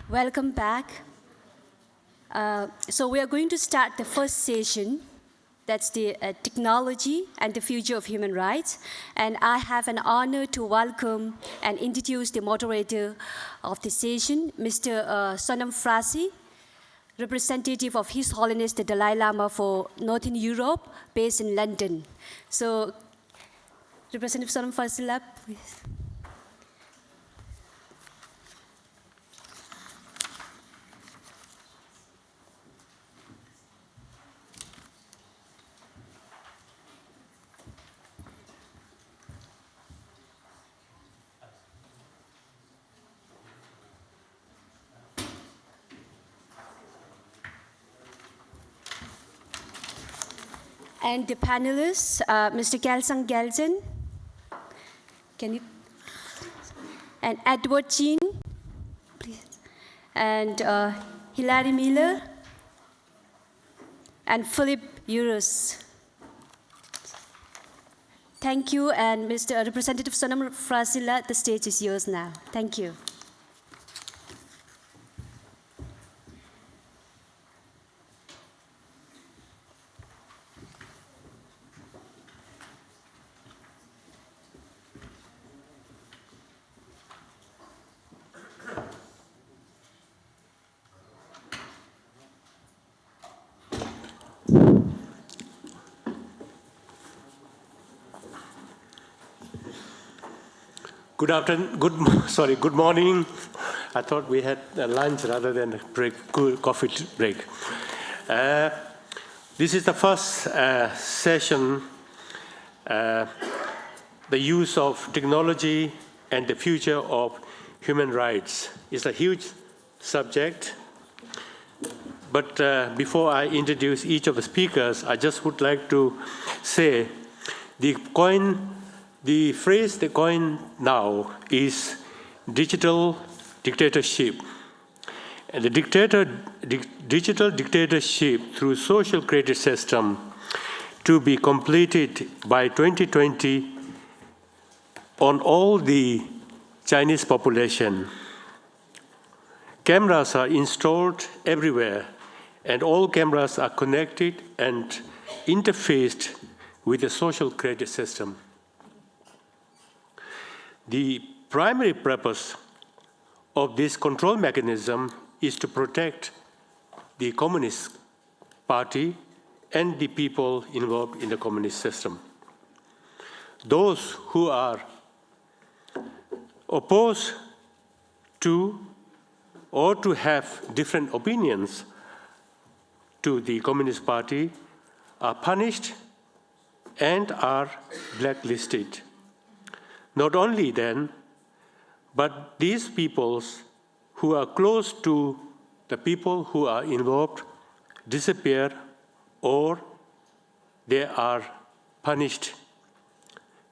Welcome back. So we are going to start the first session. That's the technology and the future of human rights. And I have an honor to welcome and introduce the moderator of the session, Mr. Sonam Frasi, representative of His Holiness the Dalai Lama for Northern Europe, based in London. So, Representative Sonam Frasi, please. And the panelists, Mr. Gelsang Gelsen, and Edward Jean, please, and Hilary Miller, and Philip Eurus. Thank you, and Mr. Representative Sonam Frasila, the stage is yours now. Thank you. Good afternoon, good morning. I thought we had a lunch rather than a break, coffee break. This is the first session, the use of technology and the future of human rights. It's a huge subject. But before I introduce each of the speakers, I just would like to say the phrase they coin now is digital dictatorship. And the digital dictatorship through social credit system to be completed by 2020 on all the Chinese population. Cameras are installed everywhere, and all cameras are connected and interfaced with the social credit system. The primary purpose of this control mechanism is to protect the Communist Party and the people involved in the communist system. Those who are opposed to or to have different opinions to the Communist Party are punished and are blacklisted. Not only then, but these peoples who are close to the people who are involved disappear or they are punished,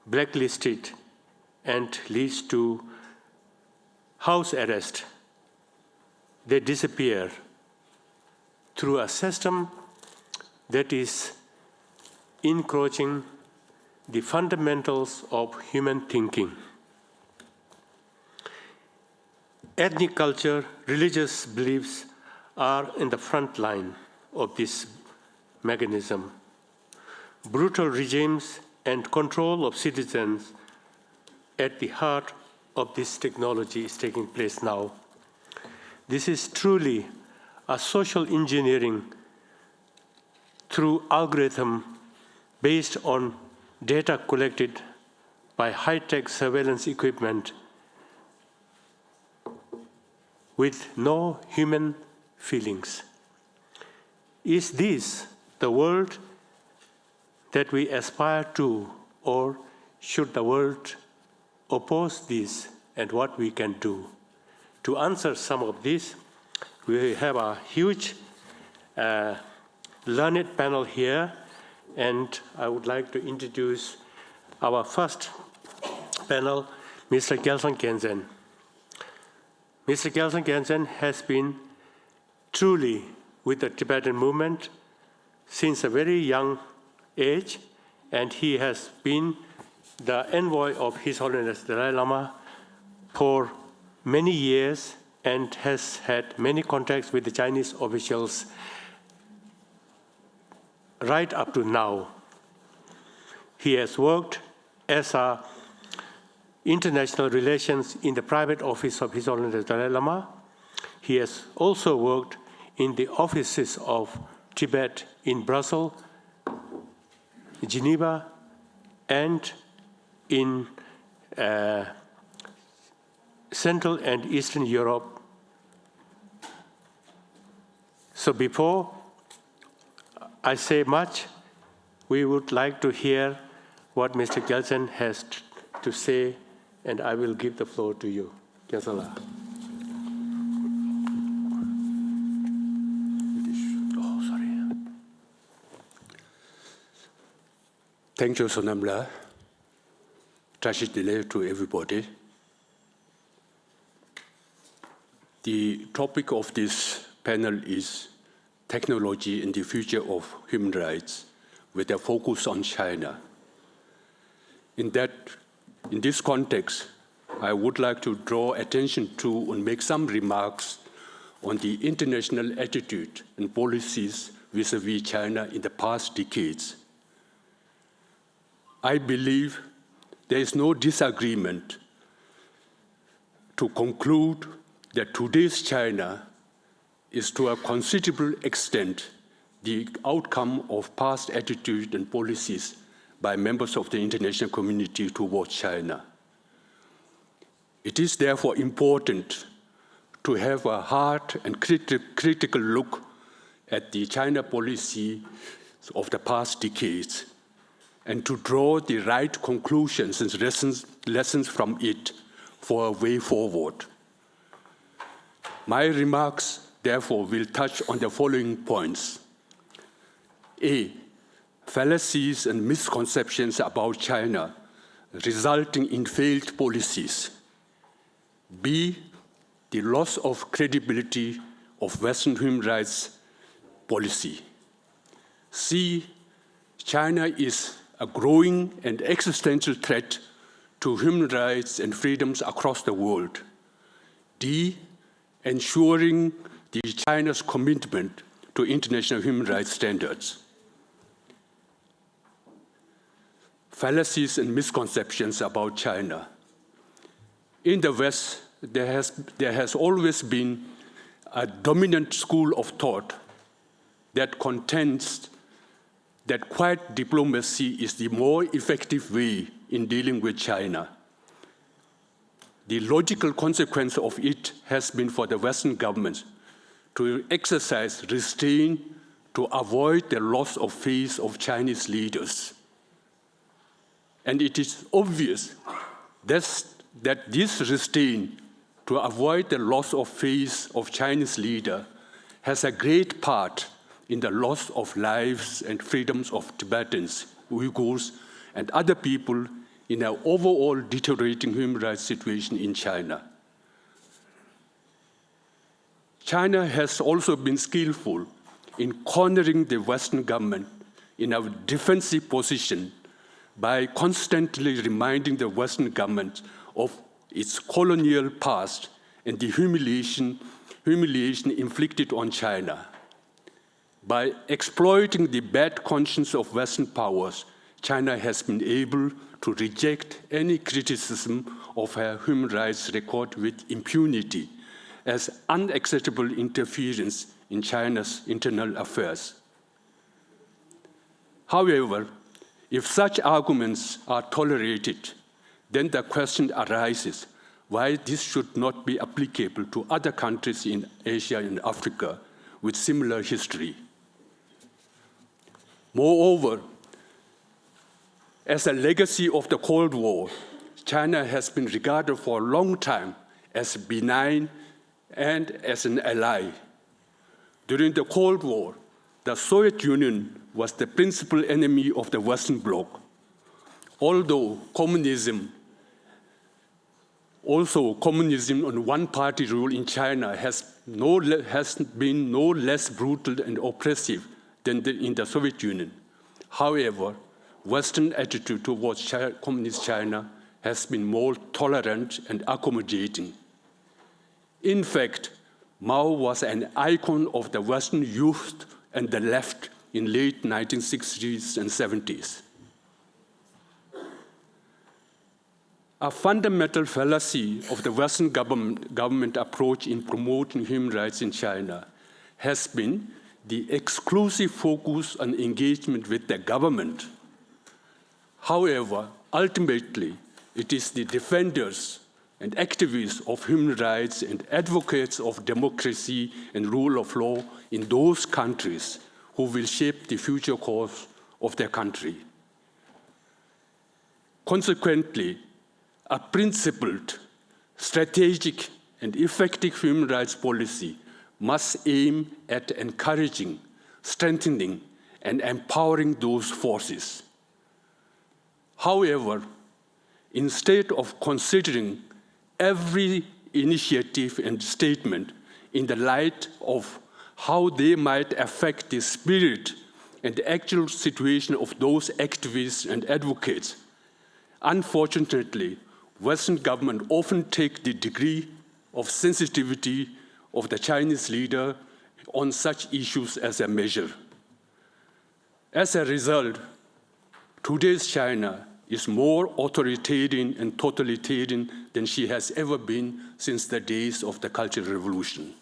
blacklisted, and leads to house arrest. They disappear through a system that is encroaching the fundamentals of human thinking. Ethnic culture, religious beliefs are in the front line of this mechanism. Brutal regimes and control of citizens at the heart of this technology is taking place now. This is truly a social engineering through algorithm based on data collected by high-tech surveillance equipment with no human feelings. Is this the world that we aspire to, or should the world oppose this, and what we can do? To answer some of this, we have a huge learned panel here, and I would like to introduce our first panel, Mr. Gelsang Gelsen. Mr. Gelsang Gelsen has been truly with the Tibetan movement since a very young age, and he has been the envoy of His Holiness the Dalai Lama for many years, and has had many contacts with the Chinese officials right up to now. He has worked as an international relations in the private office of His Holiness Dalai Lama. He has also worked in the offices of Tibet in Brussels, Geneva, and in Central and Eastern Europe. So before I say much, we would like to hear what Mr. Gelsen has to say, and I will give the floor to you. Kyasala. Oh, sorry. Thank you, Sonamla. Tragically to everybody. The topic of this panel is technology and the future of human rights, with a focus on China. In this context, I would like to draw attention to and make some remarks on the international attitude and policies vis-à-vis China in the past decades. I believe there is no disagreement to conclude that today's China is to a considerable extent the outcome of past attitude and policies by members of the international community towards China. It is therefore important to have a hard and critical look at the China policy of the past decades and to draw the right conclusions and lessons from it for a way forward. My remarks, therefore, will touch on the following points. A, fallacies and misconceptions about China resulting in failed policies. B, the loss of credibility of Western human rights policy. C, China is a growing and existential threat to human rights and freedoms across the world. D, ensuring China's commitment to international human rights standards. Fallacies and misconceptions about China. In the West, there has always been a dominant school of thought that contends that quiet diplomacy is the more effective way in dealing with China. The logical consequence of it has been for the Western governments to exercise restraint to avoid the loss of face of Chinese leaders. And it is obvious that this restraint to avoid the loss of face of Chinese leader has a great part in the loss of lives and freedoms of Tibetans, Uyghurs, and other people in an overall deteriorating human rights situation in China. China has also been skillful in cornering the Western government in a defensive position by constantly reminding the Western government of its colonial past and the humiliation inflicted on China. By exploiting the bad conscience of Western powers, China has been able to reject any criticism of her human rights record with impunity as unacceptable interference in China's internal affairs. However, if such arguments are tolerated, then the question arises why this should not be applicable to other countries in Asia and Africa with similar history. Moreover, as a legacy of the Cold War, China has been regarded for a long time as benign and as an ally. During the Cold War, the Soviet Union was the principal enemy of the Western Bloc. Although communism and one-party rule in China has been no less brutal and oppressive than in the Soviet Union. However, Western attitude towards Communist China has been more tolerant and accommodating. In fact, Mao was an icon of the Western youth and the left in late 1960s and 70s. A fundamental fallacy of the Western government approach in promoting human rights in China has been the exclusive focus on engagement with the government. However, ultimately, it is the defenders and activists of human rights and advocates of democracy and rule of law in those countries who will shape the future course of their country. Consequently, a principled, strategic, and effective human rights policy must aim at encouraging, strengthening, and empowering those forces. However, instead of considering every initiative and statement in the light of how they might affect the spirit and the actual situation of those activists and advocates, unfortunately, Western governments often take the degree of sensitivity of the Chinese leader on such issues as a measure. As a result, today's China is more authoritarian and totalitarian than she has ever been since the days of the Cultural Revolution.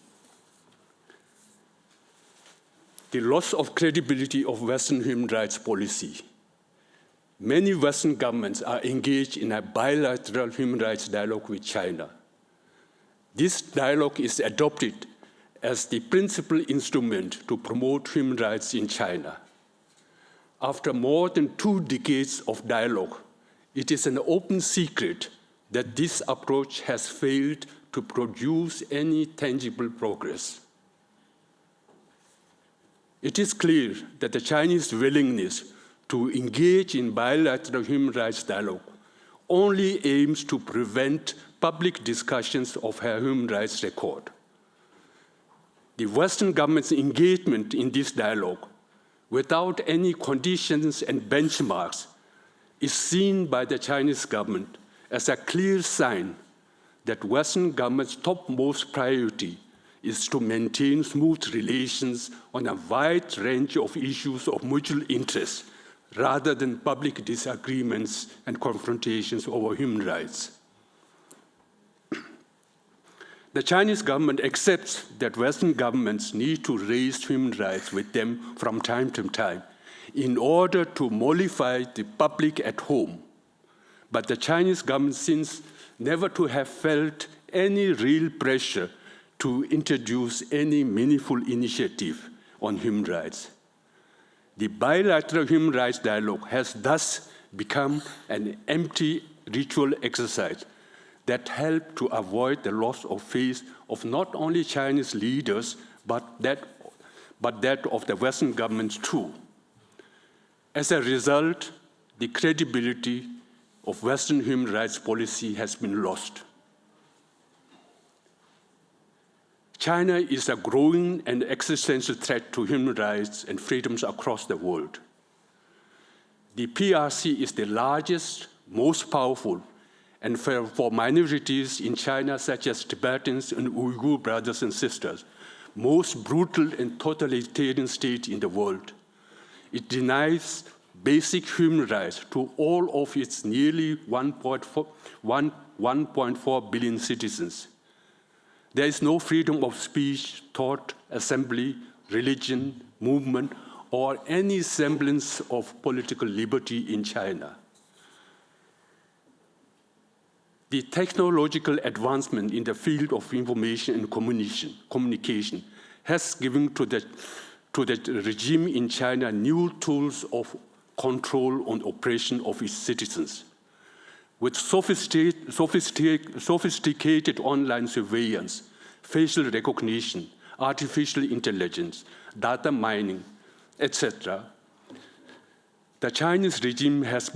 The loss of credibility of Western human rights policy. Many Western governments are engaged in a bilateral human rights dialogue with China. This dialogue is adopted as the principal instrument to promote human rights in China. After more than 2 decades of dialogue, it is an open secret that this approach has failed to produce any tangible progress. It is clear that the Chinese willingness to engage in bilateral human rights dialogue only aims to prevent public discussions of her human rights record. The Western government's engagement in this dialogue, without any conditions and benchmarks, is seen by the Chinese government as a clear sign that Western government's topmost priority is to maintain smooth relations on a wide range of issues of mutual interest, rather than public disagreements and confrontations over human rights. The Chinese government accepts that Western governments need to raise human rights with them from time to time in order to mollify the public at home. But the Chinese government seems never to have felt any real pressure to introduce any meaningful initiative on human rights. The bilateral human rights dialogue has thus become an empty ritual exercise that helped to avoid the loss of faith of not only Chinese leaders, but that of the Western governments too. As a result, the credibility of Western human rights policy has been lost. China is a growing and existential threat to human rights and freedoms across the world. The PRC is the largest, most powerful, and for minorities in China, such as Tibetans and Uyghur brothers and sisters, most brutal and totalitarian state in the world. It denies basic human rights to all of its nearly 1.4 billion citizens. There is no freedom of speech, thought, assembly, religion, movement, or any semblance of political liberty in China. The technological advancement in the field of information and communication has given to the regime in China new tools of control and oppression of its citizens. With sophisticated online surveillance, facial recognition, artificial intelligence, data mining, etc., the Chinese regime has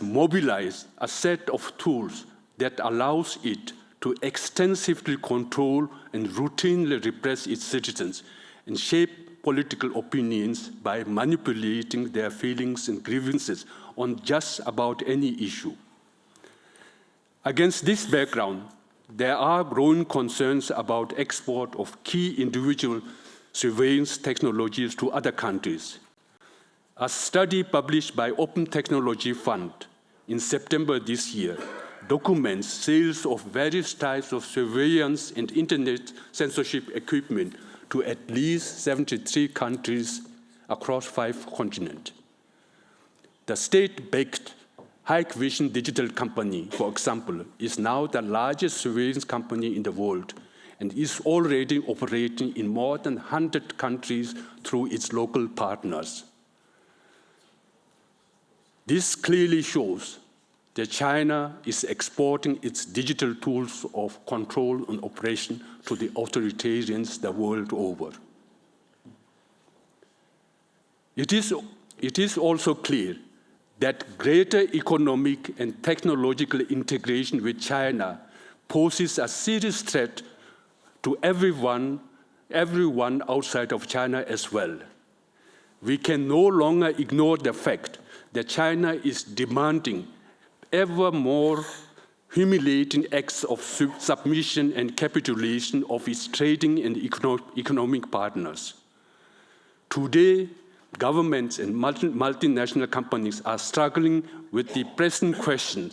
mobilized a set of tools that allows it to extensively control and routinely repress its citizens and shape political opinions by manipulating their feelings and grievances on just about any issue. Against this background, there are growing concerns about export of key individual surveillance technologies to other countries. A study published by Open Technology Fund in September this year documents sales of various types of surveillance and internet censorship equipment to at least 73 countries across 5 continents. The state-backed Hikvision digital company, for example, is now the largest surveillance company in the world and is already operating in more than 100 countries through its local partners. This clearly shows that China is exporting its digital tools of control and operation to the authoritarians the world over. It is also clear that greater economic and technological integration with China poses a serious threat to everyone outside of China as well. We can no longer ignore the fact that China is demanding ever more humiliating acts of submission and capitulation of its trading and economic partners. Today, governments and multinational companies are struggling with the pressing question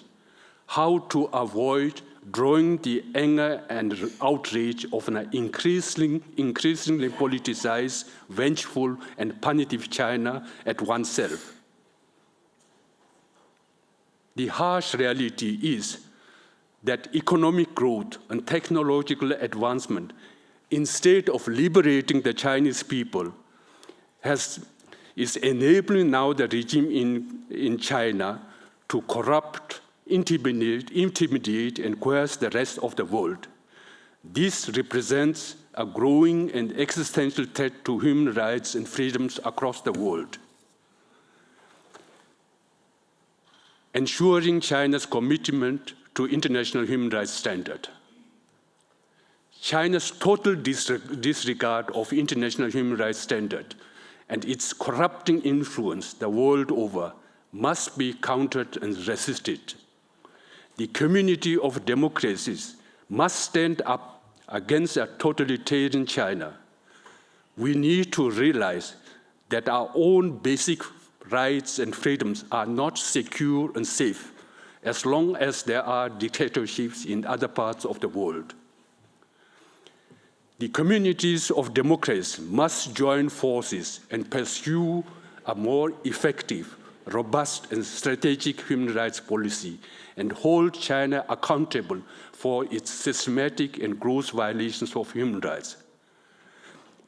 how to avoid drawing the anger and outrage of an increasingly politicized, vengeful, and punitive China at oneself. The harsh reality is that economic growth and technological advancement, instead of liberating the Chinese people, is enabling now the regime in China to corrupt, intimidate, and coerce the rest of the world. This represents a growing and existential threat to human rights and freedoms across the world. Ensuring China's commitment to international human rights standards. China's total disregard of international human rights standards and its corrupting influence the world over must be countered and resisted. The community of democracies must stand up against a totalitarian China. We need to realize that our own basic rights and freedoms are not secure and safe as long as there are dictatorships in other parts of the world. The communities of democracies must join forces and pursue a more effective, robust, and strategic human rights policy and hold China accountable for its systematic and gross violations of human rights.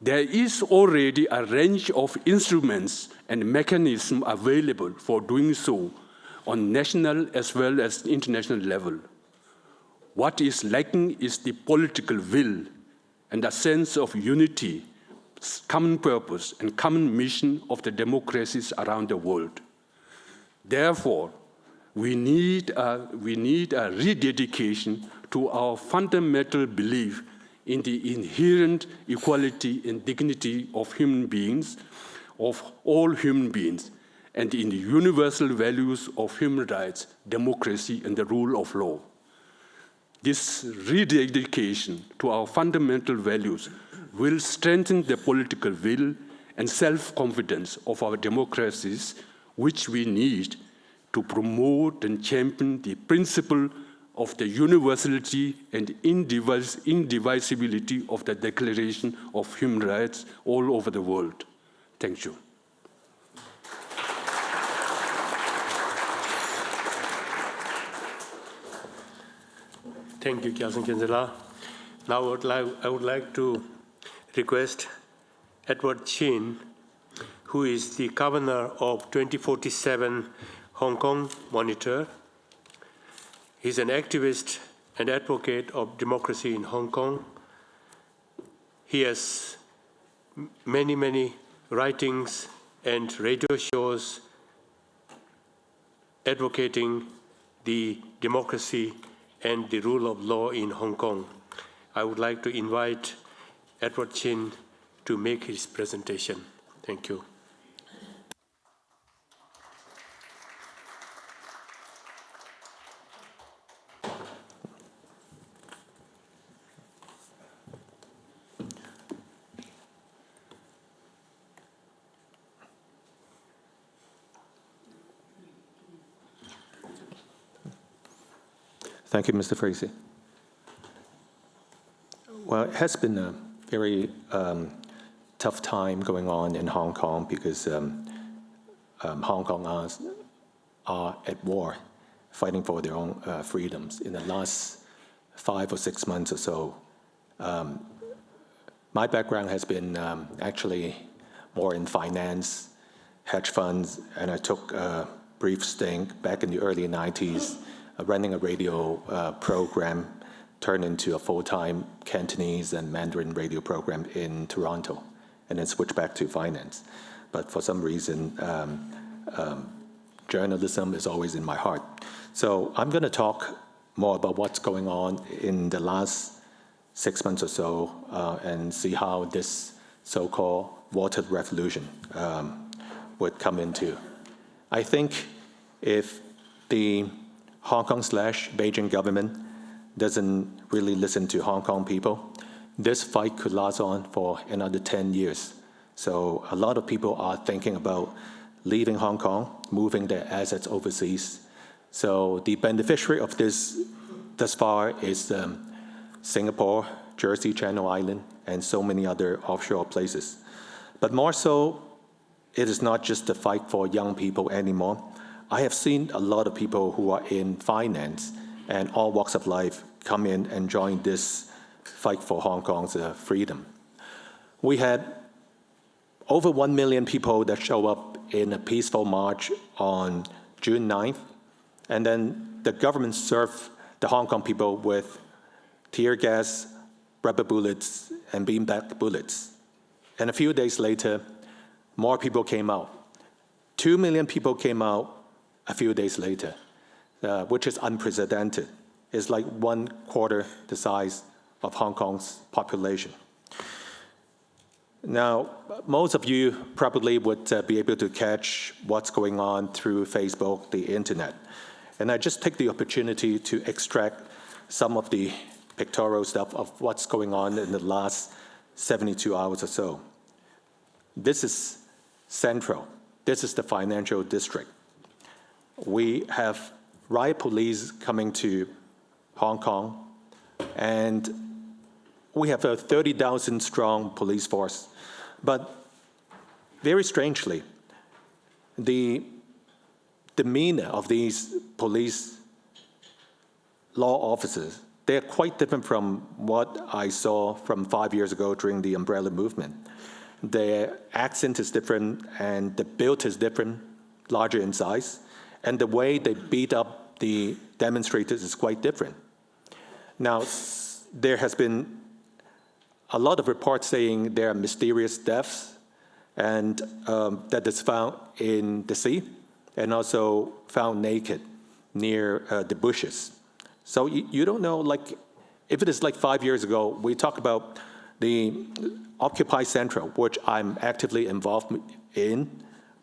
There is already a range of instruments and mechanisms available for doing so on national as well as international level. What is lacking is the political will and a sense of unity, common purpose, and common mission of the democracies around the world. Therefore, we need a rededication to our fundamental belief in the inherent equality and dignity of human beings, of all human beings, and in the universal values of human rights, democracy, and the rule of law. This rededication to our fundamental values will strengthen the political will and self-confidence of our democracies, which we need to promote and champion the principle of the universality and indivisibility of the Declaration of Human Rights all over the world. Thank you. Thank you, Kyasan Kenzela. Now I would like to request Edward Chin, who is the governor of 2047 Hong Kong Monitor. He's an activist and advocate of democracy in Hong Kong. He has many writings and radio shows advocating the democracy and the rule of law in Hong Kong. I would like to invite Edward Chin to make his presentation. Thank you. Thank you, Mr. Fraser. Well, it has been a very tough time going on in Hong Kong because Hong Kongers are at war, fighting for their own freedoms. In the last 5 or 6 months or so, my background has been actually more in finance, hedge funds, and I took a brief stint back in the early 90s running a radio program turned into a full-time Cantonese and Mandarin radio program in Toronto, and then switched back to finance. But for some reason, journalism is always in my heart. So I'm going to talk more about what's going on in the last 6 months or so and see how this so-called water revolution would come into. I think if the Hong Kong/Beijing government doesn't really listen to Hong Kong people, this fight could last on for another 10 years. So a lot of people are thinking about leaving Hong Kong, moving their assets overseas. So the beneficiary of this thus far is Singapore, Jersey, Channel Island, and so many other offshore places. But more so, it is not just the fight for young people anymore. I have seen a lot of people who are in finance and all walks of life come in and join this fight for Hong Kong's freedom. We had over 1 million people that show up in a peaceful march on June 9th, and then the government served the Hong Kong people with tear gas, rubber bullets, and beanbag bullets. And a few days later, more people came out. 2 million people came out a few days later, which is unprecedented. It's like 1/4 the size of Hong Kong's population. Now, most of you probably would be able to catch what's going on through Facebook, the internet. And I just take the opportunity to extract some of the pictorial stuff of what's going on in the last 72 hours or so. This is Central. This is the financial district. We have riot police coming to Hong Kong, and we have a 30,000 strong police force. But very strangely, the demeanor of these police law officers, they're quite different from what I saw from 5 years ago during the umbrella movement. Their accent is different, and the build is different, larger in size, and the way they beat up the demonstrators is quite different. Now, there has been a lot of reports saying there are mysterious deaths, and that is found in the sea, and also found naked near the bushes. So you don't know, like, if it is like 5 years ago, we talk about the Occupy Central, which I'm actively involved in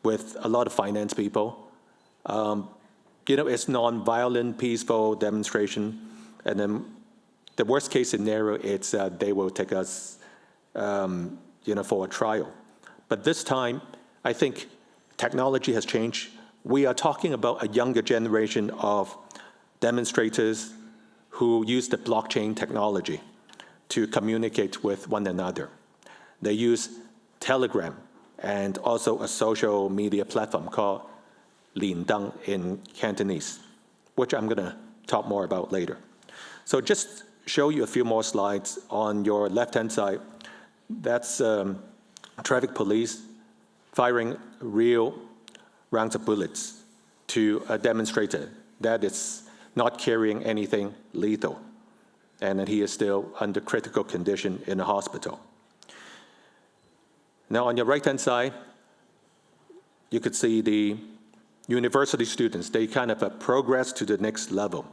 with a lot of finance people. It's non-violent, peaceful demonstration, and then the worst case scenario, it's they will take us, for a trial. But this time, I think technology has changed. We are talking about a younger generation of demonstrators who use the blockchain technology to communicate with one another. They use Telegram and also a social media platform called Lindang in Cantonese, which I'm going to talk more about later. So just show you a few more slides. On your left-hand side, that's traffic police firing real rounds of bullets to a demonstrator that is not carrying anything lethal, and he is still under critical condition in a hospital. Now, on your right-hand side, you could see the university students. They kind of progress to the next level.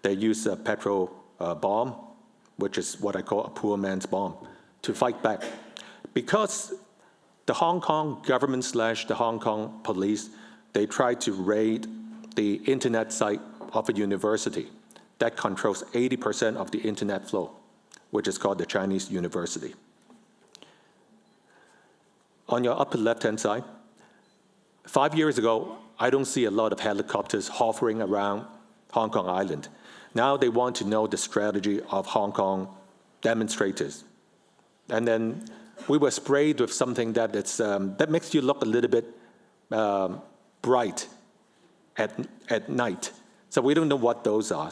They use a petrol bomb, which is what I call a poor man's bomb, to fight back. Because the Hong Kong government / the Hong Kong police, they try to raid the internet site of a university that controls 80% of the internet flow, which is called the Chinese University. On your upper left-hand side, 5 years ago, I don't see a lot of helicopters hovering around Hong Kong Island. Now they want to know the strategy of Hong Kong demonstrators. And then we were sprayed with something that makes you look a little bit bright at night. So we don't know what those are.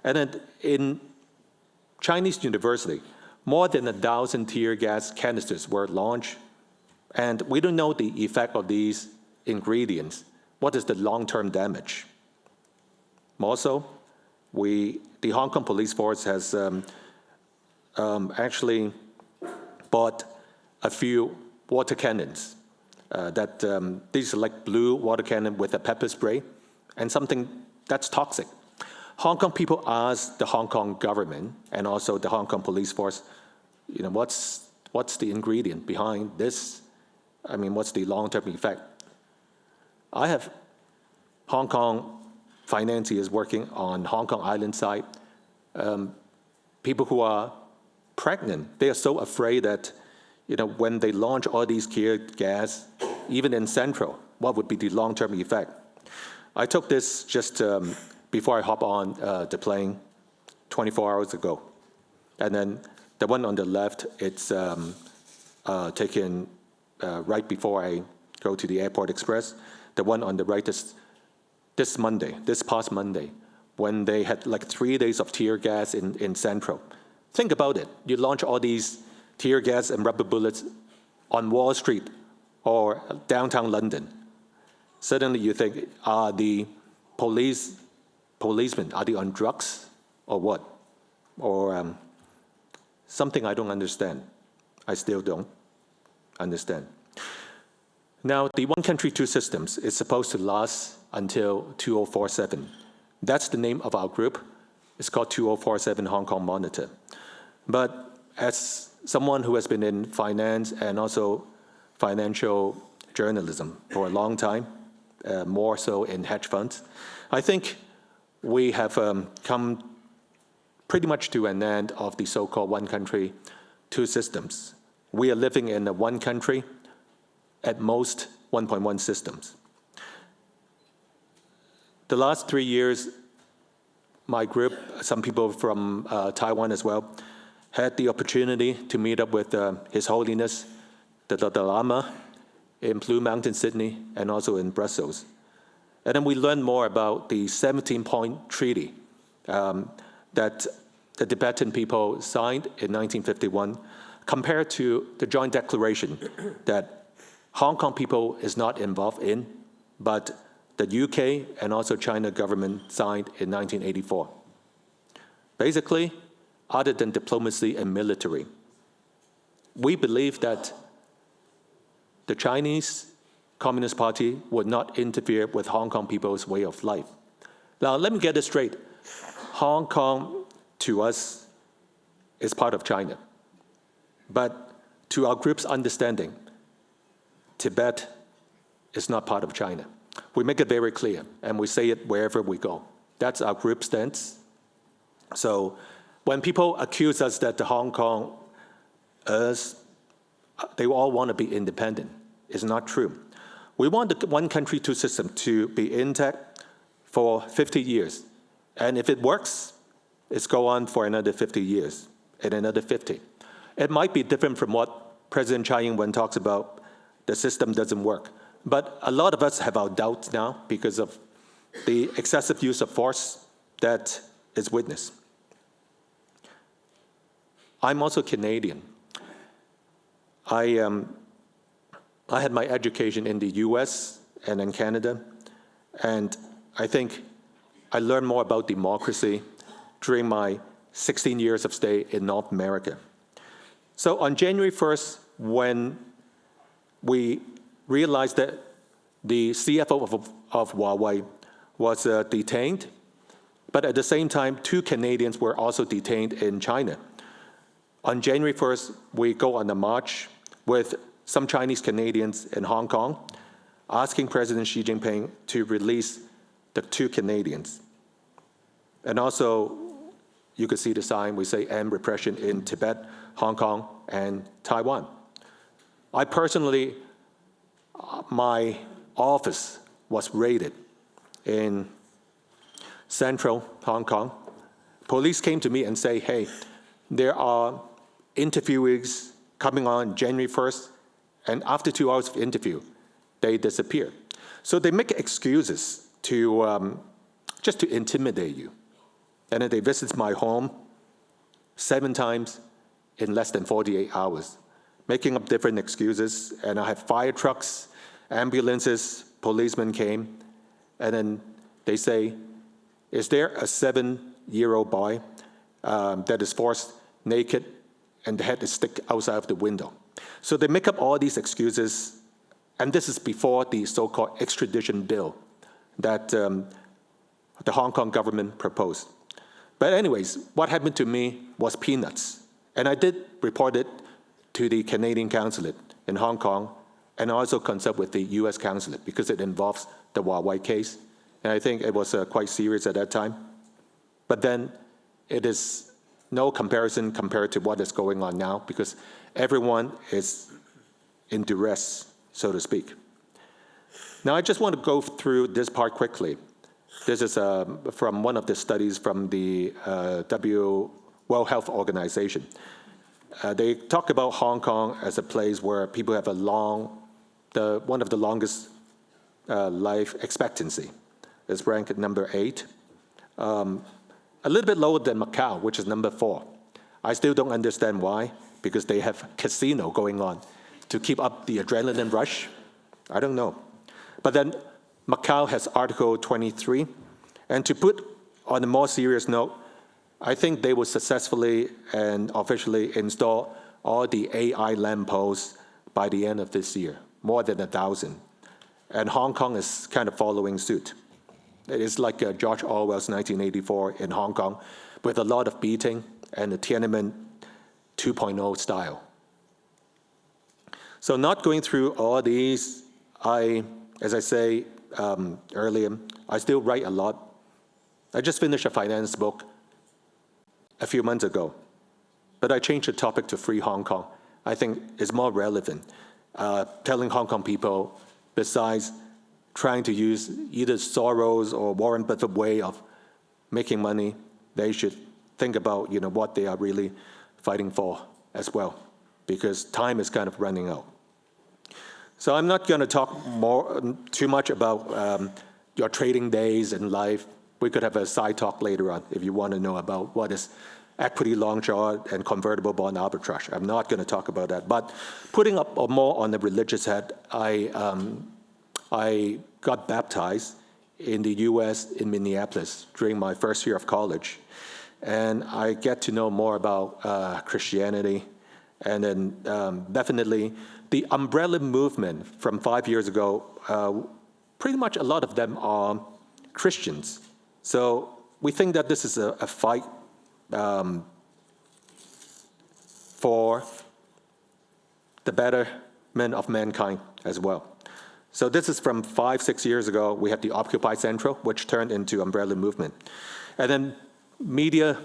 And then in Chinese university, more than 1,000 tear gas canisters were launched. And we don't know the effect of these ingredients. What is the long-term damage? Also, the Hong Kong police force has actually bought a few water cannons. These are like blue water cannon with a pepper spray and something that's toxic. Hong Kong people asked the Hong Kong government and also the Hong Kong police force, what's the ingredient behind this? I mean, what's the long-term effect? I have Hong Kong financiers working on Hong Kong Island side. People who are pregnant, they are so afraid that, when they launch all these tear gas, even in Central, what would be the long-term effect? I took this just before I hop on the plane 24 hours ago. And then the one on the left, it's taken right before I go to the Airport Express. The one on the right is this past Monday, when they had like 3 days of tear gas in Central. Think about it. You launch all these tear gas and rubber bullets on Wall Street or downtown London. Suddenly you think, are the policemen, are they on drugs or what? Or something I don't understand. I still don't understand. Now, the one country, two systems is supposed to last until 2047. That's the name of our group. It's called 2047 Hong Kong Monitor. But as someone who has been in finance and also financial journalism for a long time, more so in hedge funds, I think we have come pretty much to an end of the so-called one country, two systems. We are living in a one country, at most 1.1 systems. The last 3 years, my group, some people from Taiwan as well, had the opportunity to meet up with His Holiness, the Dalai Lama, in Blue Mountain, Sydney, and also in Brussels. And then we learned more about the 17-point treaty that the Tibetan people signed in 1951, compared to the joint declaration that Hong Kong people is not involved in, but the UK and also China government signed in 1984. Basically, other than diplomacy and military, we believe that the Chinese Communist Party would not interfere with Hong Kong people's way of life. Now, let me get this straight. Hong Kong, to us, is part of China. But to our group's understanding, Tibet is not part of China. We make it very clear, and we say it wherever we go. That's our group stance. So when people accuse us that the Hong Kong they all want to be independent, it's not true. We want the one country, two system to be intact for 50 years. And if it works, it's go on for another 50 years and another 50. It might be different from what President Tsai Ing-wen talks about, the system doesn't work. But a lot of us have our doubts now because of the excessive use of force that is witnessed. I'm also Canadian. I had my education in the US and in Canada, and I think I learned more about democracy during my 16 years of stay in North America. So on January 1st, when we realized that the CFO of Huawei was detained, but at the same time, 2 Canadians were also detained in China. On January 1st, we go on a march with some Chinese Canadians in Hong Kong, asking President Xi Jinping to release the 2 Canadians. And also, you could see the sign, we say end repression in Tibet, Hong Kong, and Taiwan. I personally, my office was raided in central Hong Kong, police came to me and say, hey, there are interviewees coming on January 1st, and after 2 hours of interview, they disappear. So they make excuses to just to intimidate you. And then they visit my home 7 times in less than 48 hours, making up different excuses. And I have fire trucks, ambulances, policemen came, and then they say, is there a 7-year-old boy that is forced naked and the head is stick outside of the window? So they make up all these excuses, and this is before the so-called extradition bill that the Hong Kong government proposed. But anyways, what happened to me was peanuts. And I did report it to the Canadian consulate in Hong Kong, and I also consult with the US consulate because it involves the Huawei case. And I think it was quite serious at that time. But then it is no comparison compared to what is going on now because everyone is in duress, so to speak. Now, I just want to go through this part quickly. This is from one of the studies from the World Health Organization. They talk about Hong Kong as a place where people have one of the longest life expectancy. It's ranked at number 8. A little bit lower than Macau, which is number 4. I still don't understand why, because they have casino going on to keep up the adrenaline rush. I don't know. But then Macau has Article 23. And to put on a more serious note, I think they will successfully and officially install all the AI lampposts by the end of this year, more than 1,000. And Hong Kong is kind of following suit. It is like George Orwell's 1984 in Hong Kong, with a lot of beating and the Tiananmen 2.0 style. So not going through all these, as I say earlier, I still write a lot. I just finished a finance book a few months ago, but I changed the topic to Free Hong Kong. I think it's more relevant, telling Hong Kong people, besides trying to use either Soros or Warren Buffett way of making money, they should think about what they are really fighting for as well, because time is kind of running out. So I'm not going to talk too much about your trading days in life. We could have a side talk later on if you want to know about what is equity long short and convertible bond arbitrage. I'm not going to talk about that. But putting up more on the religious head, I got baptized in the US in Minneapolis during my first year of college. And I get to know more about Christianity. And then definitely the umbrella movement from 5 years ago, pretty much a lot of them are Christians. So we think that this is a fight for the betterment of mankind as well. So this is from 5-6 years ago. We had the Occupy Central, which turned into umbrella movement. And then media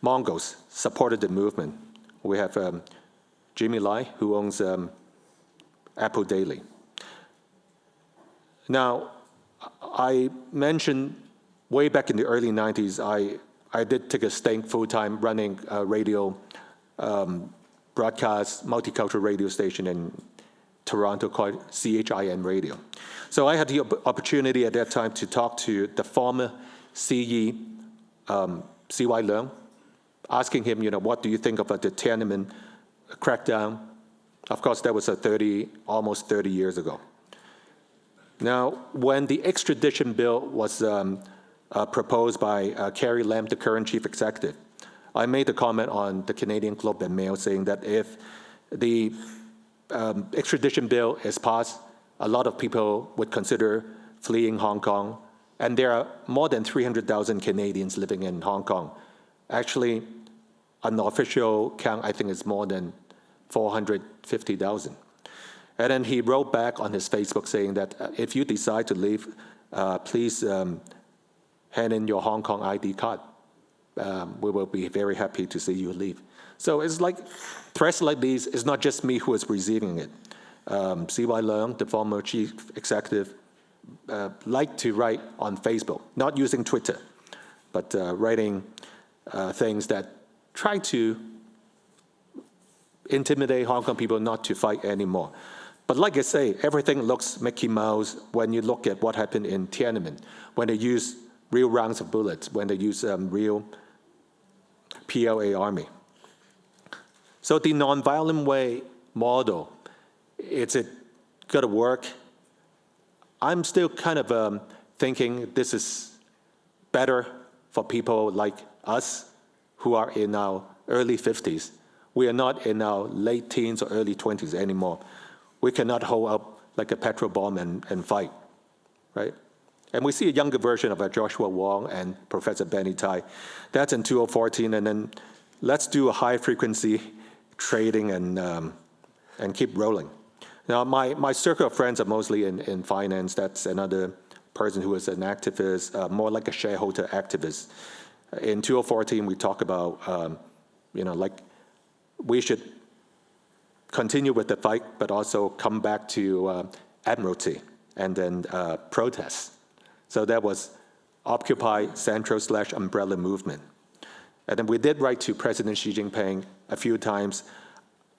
Mongols supported the movement. We have Jimmy Lai, who owns Apple Daily. Now, I mentioned way back in the early 90s, I did take a stint full-time running a radio broadcast multicultural radio station in Toronto called CHIN Radio. So I had the opportunity at that time to talk to the former CE, C.Y. Leung, asking him, what do you think about the Tiananmen crackdown? Of course, that was almost 30 years ago. Now, when the extradition bill was proposed by Carrie Lam, the current chief executive, I made a comment on the Canadian Globe and Mail saying that if the extradition bill is passed, a lot of people would consider fleeing Hong Kong. And there are more than 300,000 Canadians living in Hong Kong. Actually, an official count, I think, is more than 450,000. And then he wrote back on his Facebook saying that if you decide to leave, please hand in your Hong Kong ID card. We will be very happy to see you leave. So it's like threats like these, it's not just me who is receiving it. C.Y. Leung, the former chief executive, liked to write on Facebook, not using Twitter, but writing things that try to intimidate Hong Kong people not to fight anymore. But like I say, everything looks Mickey Mouse when you look at what happened in Tiananmen, when they use real rounds of bullets, when they use real PLA army. So the nonviolent way model, is it going to work? I'm still kind of thinking this is better for people like us who are in our early 50s. We are not in our late teens or early 20s anymore. We cannot hold up like a petrol bomb and fight, right? And we see a younger version of Joshua Wong and Professor Benny Tai. That's in 2014, and then let's do a high-frequency trading and keep rolling. Now, my circle of friends are mostly in finance. That's another person who is an activist, more like a shareholder activist. In 2014, we talk about, like we should continue with the fight, but also come back to admiralty and then protests. So that was Occupy Central/Umbrella Movement. And then we did write to President Xi Jinping a few times.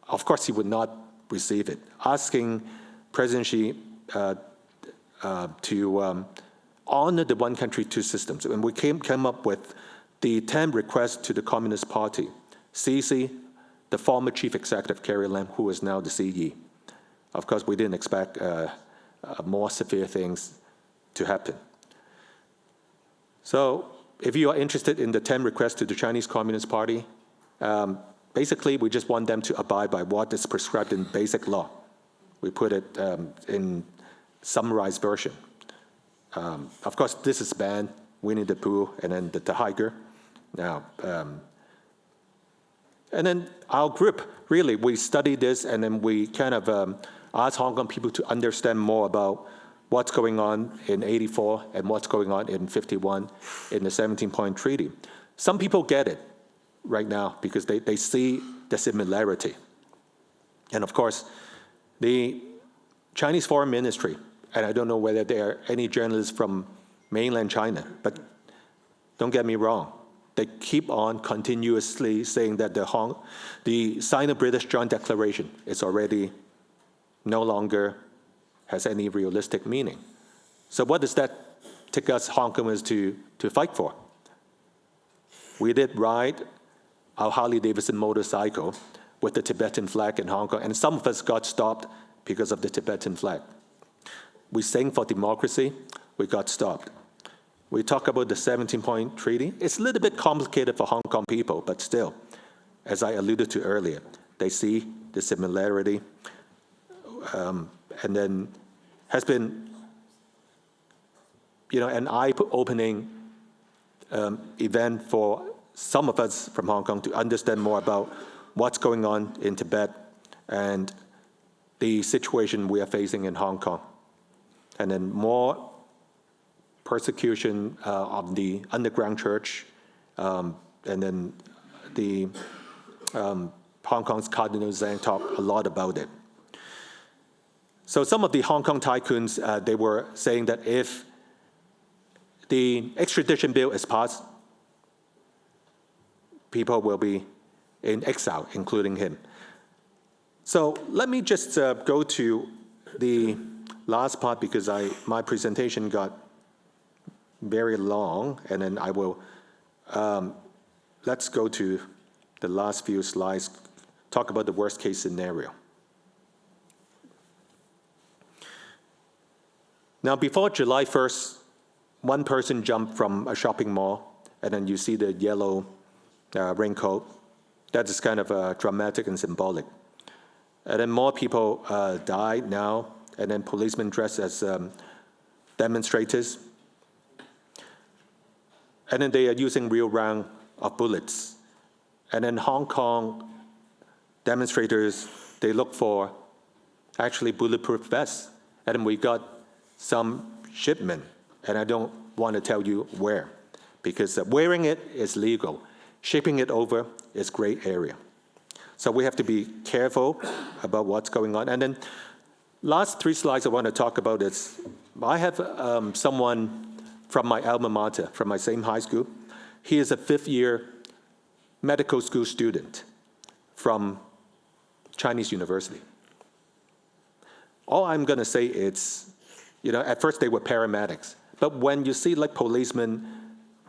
Of course, he would not receive it, asking President Xi to honor the one country, two systems. And we came up with the 10 requests to the Communist Party. CC, the former chief executive, Carrie Lam, who is now the CE. Of course, we didn't expect more severe things to happen. So if you are interested in the 10 requests to the Chinese Communist Party, basically we just want them to abide by what is prescribed in basic law. We put it in summarized version. Of course, this is banned, Winnie the Pooh, and then the tiger. Now, and then our group, really, we studied this, and then we kind of asked Hong Kong people to understand more about what's going on in 84 and what's going on in 51 in the 17-point treaty. Some people get it right now because they see the similarity. And of course, the Chinese Foreign Ministry, and I don't know whether there are any journalists from mainland China, but don't get me wrong, they keep on continuously saying that the Sino-British Joint Declaration is already no longer has any realistic meaning. So what does that take us Hong Kongers to fight for? We did ride our Harley-Davidson motorcycle with the Tibetan flag in Hong Kong, and some of us got stopped because of the Tibetan flag. We sang for democracy, we got stopped. We talk about the 17-point treaty. It's a little bit complicated for Hong Kong people, but still, as I alluded to earlier, they see the similarity, and then has been, an eye-opening event for some of us from Hong Kong to understand more about what's going on in Tibet and the situation we are facing in Hong Kong. And then more persecution of the underground church, and then the Hong Kong's Cardinal Zhang talked a lot about it. So some of the Hong Kong tycoons, they were saying that if the extradition bill is passed, people will be in exile, including him. So let me just go to the last part because my presentation got very long, and then I will, let's go to the last few slides, talk about the worst case scenario. Now, before July 1st, one person jumped from a shopping mall, and then you see the yellow raincoat. That is kind of dramatic and symbolic. And then more people died now, and then policemen dressed as demonstrators. And then they are using real round of bullets. And then Hong Kong demonstrators, they look for actually bulletproof vests. And then we got some shipment, and I don't want to tell you where, because wearing it is legal. Shipping it over is gray area. So we have to be careful about what's going on. And then last 3 slides I want to talk about is, I have someone from my alma mater, from my same high school. He is a 5th-year medical school student from Chinese university. All I'm going to say is, at first they were paramedics, but when you see like policemen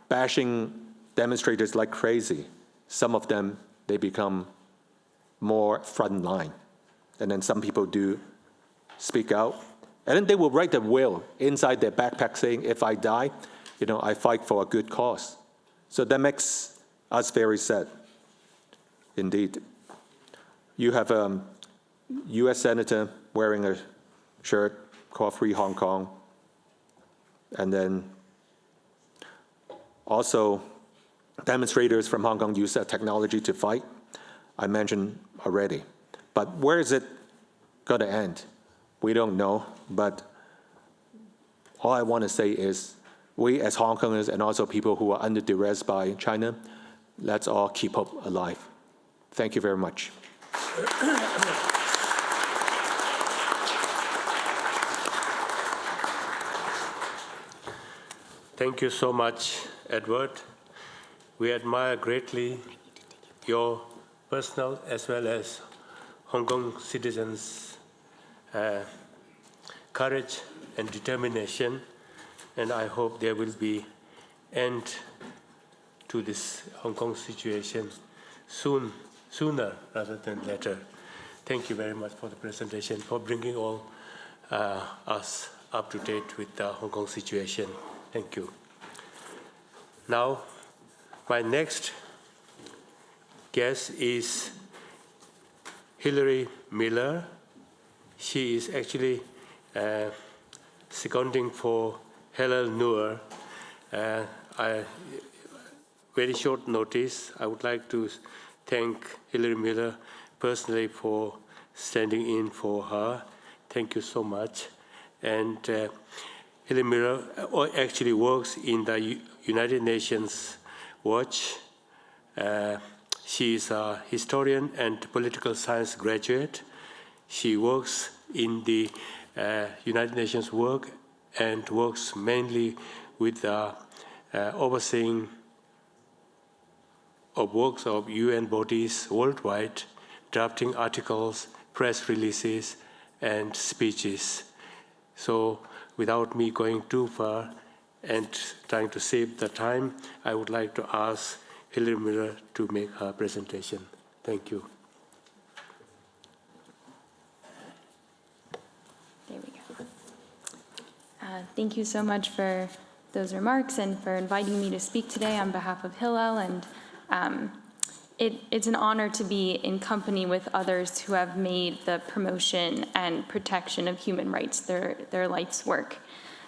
bashing demonstrators like crazy, some of them, they become more front line. And then some people do speak out. And then they will write a will inside their backpack saying, if I die, I fight for a good cause. So that makes us very sad, indeed. You have a US Senator wearing a shirt called Free Hong Kong. And then also demonstrators from Hong Kong use that technology to fight. I mentioned already. But where is it going to end? We don't know. But all I want to say is we as Hong Kongers and also people who are under duress by China, let's all keep hope alive. Thank you very much. Thank you so much, Edward. We admire greatly your personal as well as Hong Kong citizens' courage and determination, and I hope there will be end to this Hong Kong situation sooner rather than later. Thank you very much for the presentation, for bringing all us up to date with the Hong Kong situation. Thank you. Now, my next guest is Hilary Miller. She is actually seconding for Hilary Miller. Very short notice, I would like to thank Hilary Miller personally for standing in for her. Thank you so much. And Hilary Miller actually works in the United Nations Watch. She is a historian and political science graduate. She works in the United Nations work and works mainly with the overseeing of works of UN bodies worldwide, drafting articles, press releases, and speeches. So without me going too far and trying to save the time, I would like to ask Hilary Miller to make her presentation. Thank you. There we go. Thank you so much for those remarks and for inviting me to speak today on behalf of Hillel. And it's an honor to be in company with others who have made the promotion and protection of human rights their life's work.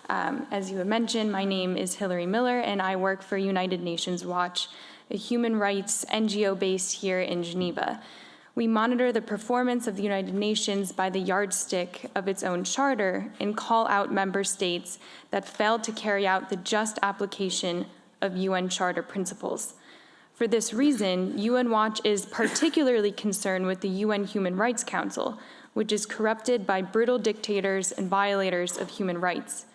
As you have mentioned, my name is Hilary Miller, and I work for United Nations Watch, a human rights NGO based here in Geneva. We monitor the performance of the United Nations by the yardstick of its own charter and call out member states that failed to carry out the just application of UN Charter principles. For this reason, UN Watch is particularly concerned with the UN Human Rights Council, which is corrupted by brutal dictators and violators of human rights.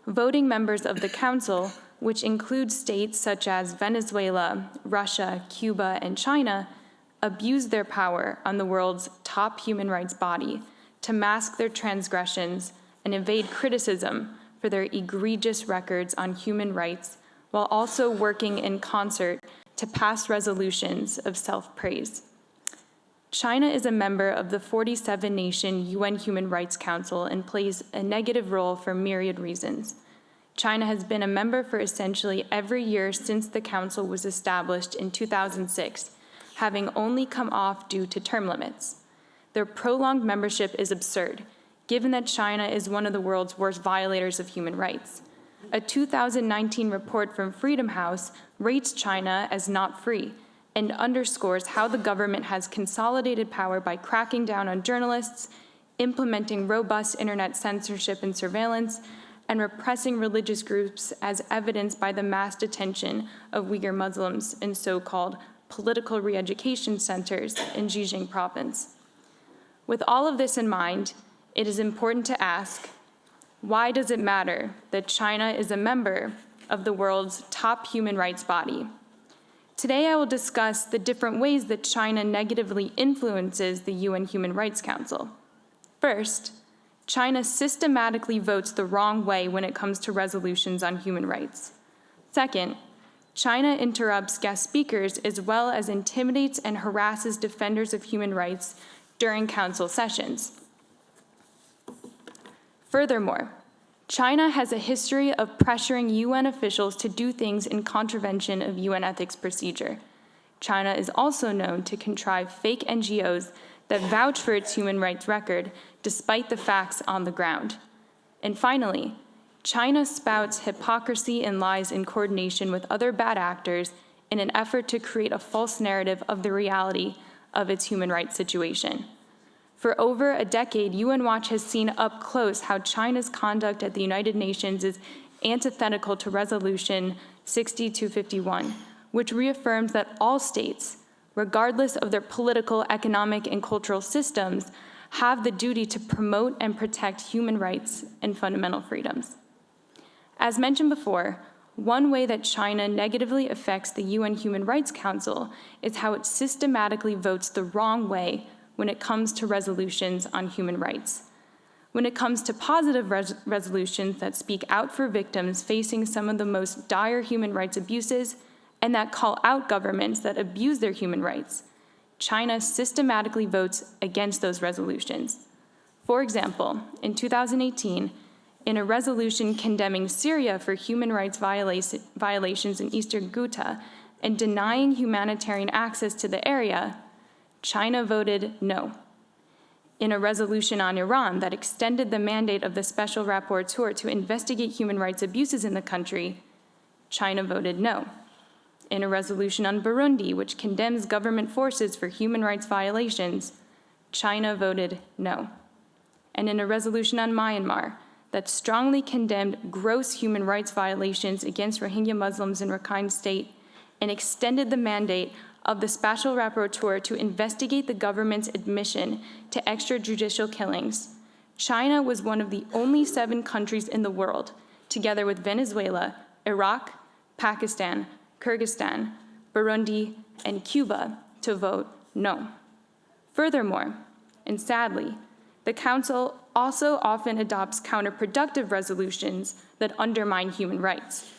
Voting members of the Council, which includes states such as Venezuela, Russia, Cuba, and China, abuse their power on the world's top human rights body to mask their transgressions and evade criticism for their egregious records on human rights, while also working in concert to pass resolutions of self-praise. China is a member of the 47-nation UN Human Rights Council and plays a negative role for myriad reasons. China has been a member for essentially every year since the Council was established in 2006, having only come off due to term limits. Their prolonged membership is absurd, given that China is one of the world's worst violators of human rights. A 2019 report from Freedom House rates China as not free and underscores how the government has consolidated power by cracking down on journalists, implementing robust internet censorship and surveillance, and repressing religious groups, as evidenced by the mass detention of Uyghur Muslims in so-called political re-education centers in Xinjiang province. With all of this in mind, it is important to ask, why does it matter that China is a member of the world's top human rights body? Today, I will discuss the different ways that China negatively influences the UN Human Rights Council. First, China systematically votes the wrong way when it comes to resolutions on human rights. Second, China interrupts guest speakers as well as intimidates and harasses defenders of human rights during council sessions. Furthermore, China has a history of pressuring UN officials to do things in contravention of UN ethics procedure. China is also known to contrive fake NGOs that vouch for its human rights record despite the facts on the ground. And finally, China spouts hypocrisy and lies in coordination with other bad actors in an effort to create a false narrative of the reality of its human rights situation. For over a decade, UN Watch has seen up close how China's conduct at the United Nations is antithetical to Resolution 6251, which reaffirms that all states, regardless of their political, economic, and cultural systems, have the duty to promote and protect human rights and fundamental freedoms. As mentioned before, one way that China negatively affects the UN Human Rights Council is how it systematically votes the wrong way when it comes to resolutions on human rights. When it comes to positive resolutions that speak out for victims facing some of the most dire human rights abuses and that call out governments that abuse their human rights, China systematically votes against those resolutions. For example, in 2018, in a resolution condemning Syria for human rights violations in eastern Ghouta and denying humanitarian access to the area, China voted no. In a resolution on Iran that extended the mandate of the Special Rapporteur to investigate human rights abuses in the country, China voted no. In a resolution on Burundi, which condemns government forces for human rights violations, China voted no. And in a resolution on Myanmar that strongly condemned gross human rights violations against Rohingya Muslims in Rakhine State and extended the mandate of the Special Rapporteur to investigate the government's admission to extrajudicial killings, China was one of the only 7 countries in the world, together with Venezuela, Iraq, Pakistan, Kyrgyzstan, Burundi, and Cuba, to vote no. Furthermore, and sadly, the Council also often adopts counterproductive resolutions that undermine human rights.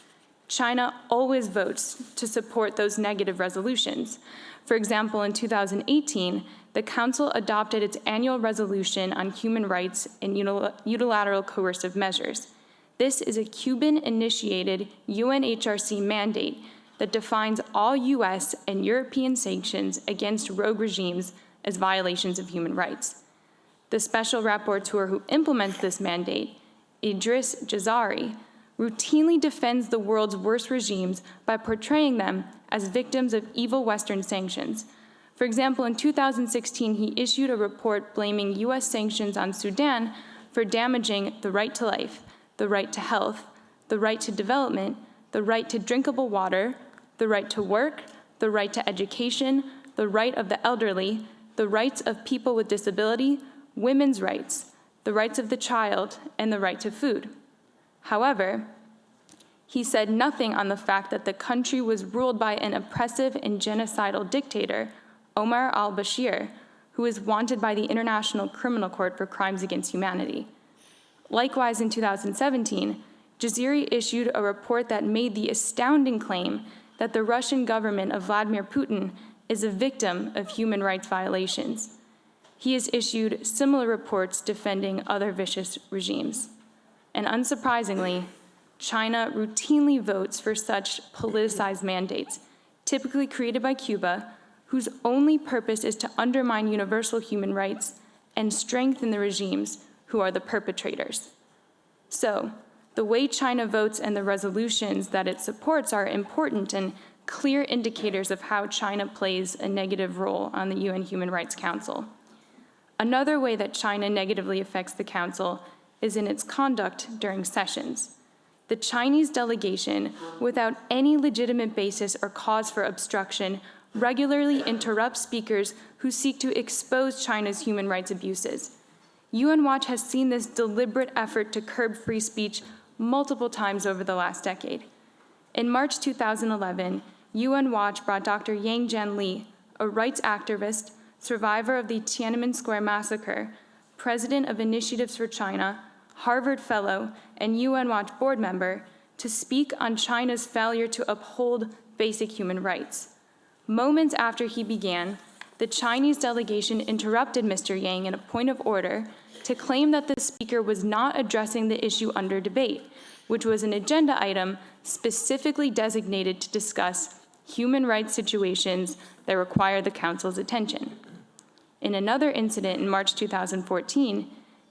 China always votes to support those negative resolutions. For example, in 2018, the Council adopted its annual resolution on human rights and unilateral coercive measures. This is a Cuban-initiated UNHRC mandate that defines all US and European sanctions against rogue regimes as violations of human rights. The Special Rapporteur who implements this mandate, Idriss Jazari, routinely defends the world's worst regimes by portraying them as victims of evil Western sanctions. For example, in 2016, he issued a report blaming US sanctions on Sudan for damaging the right to life, the right to health, the right to development, the right to drinkable water, the right to work, the right to education, the right of the elderly, the rights of people with disability, women's rights, the rights of the child, and the right to food. However, he said nothing on the fact that the country was ruled by an oppressive and genocidal dictator, Omar al-Bashir, who is wanted by the International Criminal Court for crimes against humanity. Likewise, in 2017, Jazari issued a report that made the astounding claim that the Russian government of Vladimir Putin is a victim of human rights violations. He has issued similar reports defending other vicious regimes. And unsurprisingly, China routinely votes for such politicized mandates, typically created by Cuba, whose only purpose is to undermine universal human rights and strengthen the regimes who are the perpetrators. So, the way China votes and the resolutions that it supports are important and clear indicators of how China plays a negative role on the UN Human Rights Council. Another way that China negatively affects the Council is in its conduct during sessions. The Chinese delegation, without any legitimate basis or cause for obstruction, regularly interrupts speakers who seek to expose China's human rights abuses. UN Watch has seen this deliberate effort to curb free speech multiple times over the last decade. In March 2011, UN Watch brought Dr. Yang Jianli, a rights activist, survivor of the Tiananmen Square massacre, president of Initiatives for China, Harvard Fellow, and UN Watch board member, to speak on China's failure to uphold basic human rights. Moments after he began, the Chinese delegation interrupted Mr. Yang in a point of order to claim that the speaker was not addressing the issue under debate, which was an agenda item specifically designated to discuss human rights situations that require the Council's attention. In another incident in March 2014,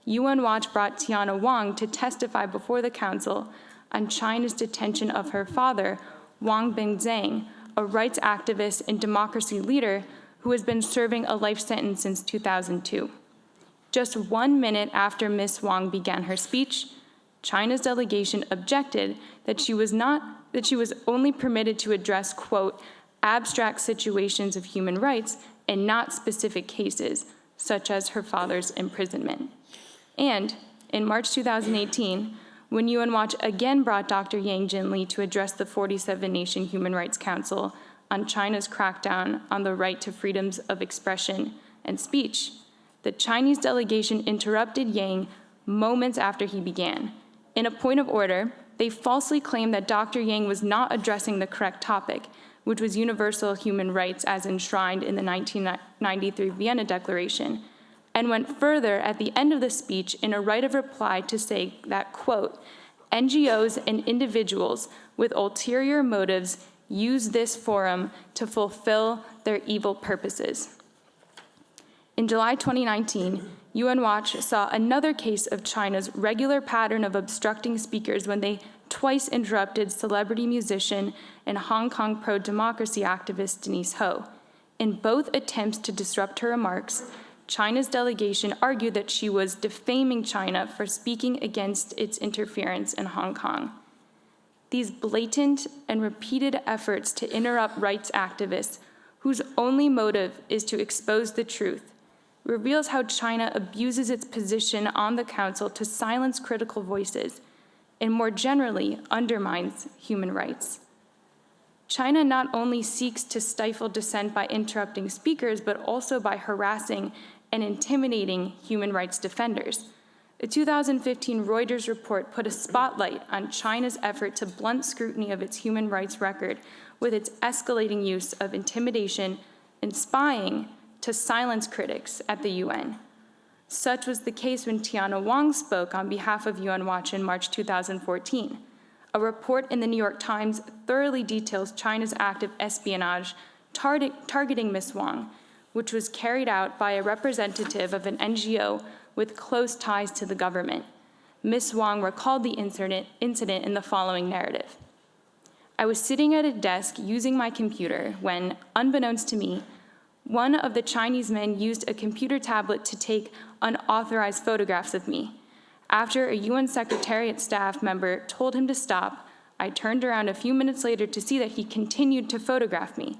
UN Watch brought Tiana Wang to testify before the Council on China's detention of her father, Wang Bingzhang, a rights activist and democracy leader who has been serving a life sentence since 2002. Just 1 minute after Ms. Wang began her speech, China's delegation objected that she was only permitted to address, quote, abstract situations of human rights and not specific cases, such as her father's imprisonment. And in March 2018, when UN Watch again brought Dr. Yang Jianli to address the 47-nation Human Rights Council on China's crackdown on the right to freedoms of expression and speech, the Chinese delegation interrupted Yang moments after he began. In a point of order, they falsely claimed that Dr. Yang was not addressing the correct topic, which was universal human rights as enshrined in the 1993 Vienna Declaration, and went further at the end of the speech in a right of reply to say that, quote, NGOs and individuals with ulterior motives use this forum to fulfill their evil purposes. In July 2019, UN Watch saw another case of China's regular pattern of obstructing speakers when they twice interrupted celebrity musician and Hong Kong pro-democracy activist Denise Ho. In both attempts to disrupt her remarks, China's delegation argued that she was defaming China for speaking against its interference in Hong Kong. These blatant and repeated efforts to interrupt rights activists, whose only motive is to expose the truth, reveals how China abuses its position on the Council to silence critical voices and more generally undermines human rights. China not only seeks to stifle dissent by interrupting speakers, but also by harassing and intimidating human rights defenders. A 2015 Reuters report put a spotlight on China's effort to blunt scrutiny of its human rights record with its escalating use of intimidation and spying to silence critics at the UN. Such was the case when Tiana Wang spoke on behalf of UN Watch in March 2014. A report in the New York Times thoroughly details China's active espionage targeting Ms. Wang, which was carried out by a representative of an NGO with close ties to the government. Ms. Wang recalled the incident in the following narrative. I was sitting at a desk using my computer when, unbeknownst to me, one of the Chinese men used a computer tablet to take unauthorized photographs of me. After a UN Secretariat staff member told him to stop, I turned around a few minutes later to see that he continued to photograph me.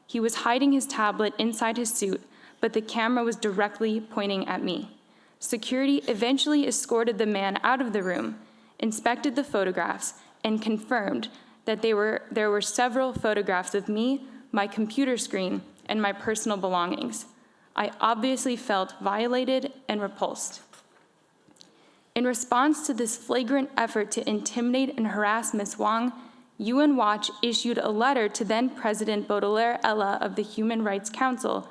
He was hiding his tablet inside his suit, but the camera was directly pointing at me. Security eventually escorted the man out of the room, inspected the photographs, and confirmed that there were several photographs of me, my computer screen, and my personal belongings. I obviously felt violated and repulsed. In response to this flagrant effort to intimidate and harass Ms. Wang, UN Watch issued a letter to then-President Baudelaire Ella of the Human Rights Council,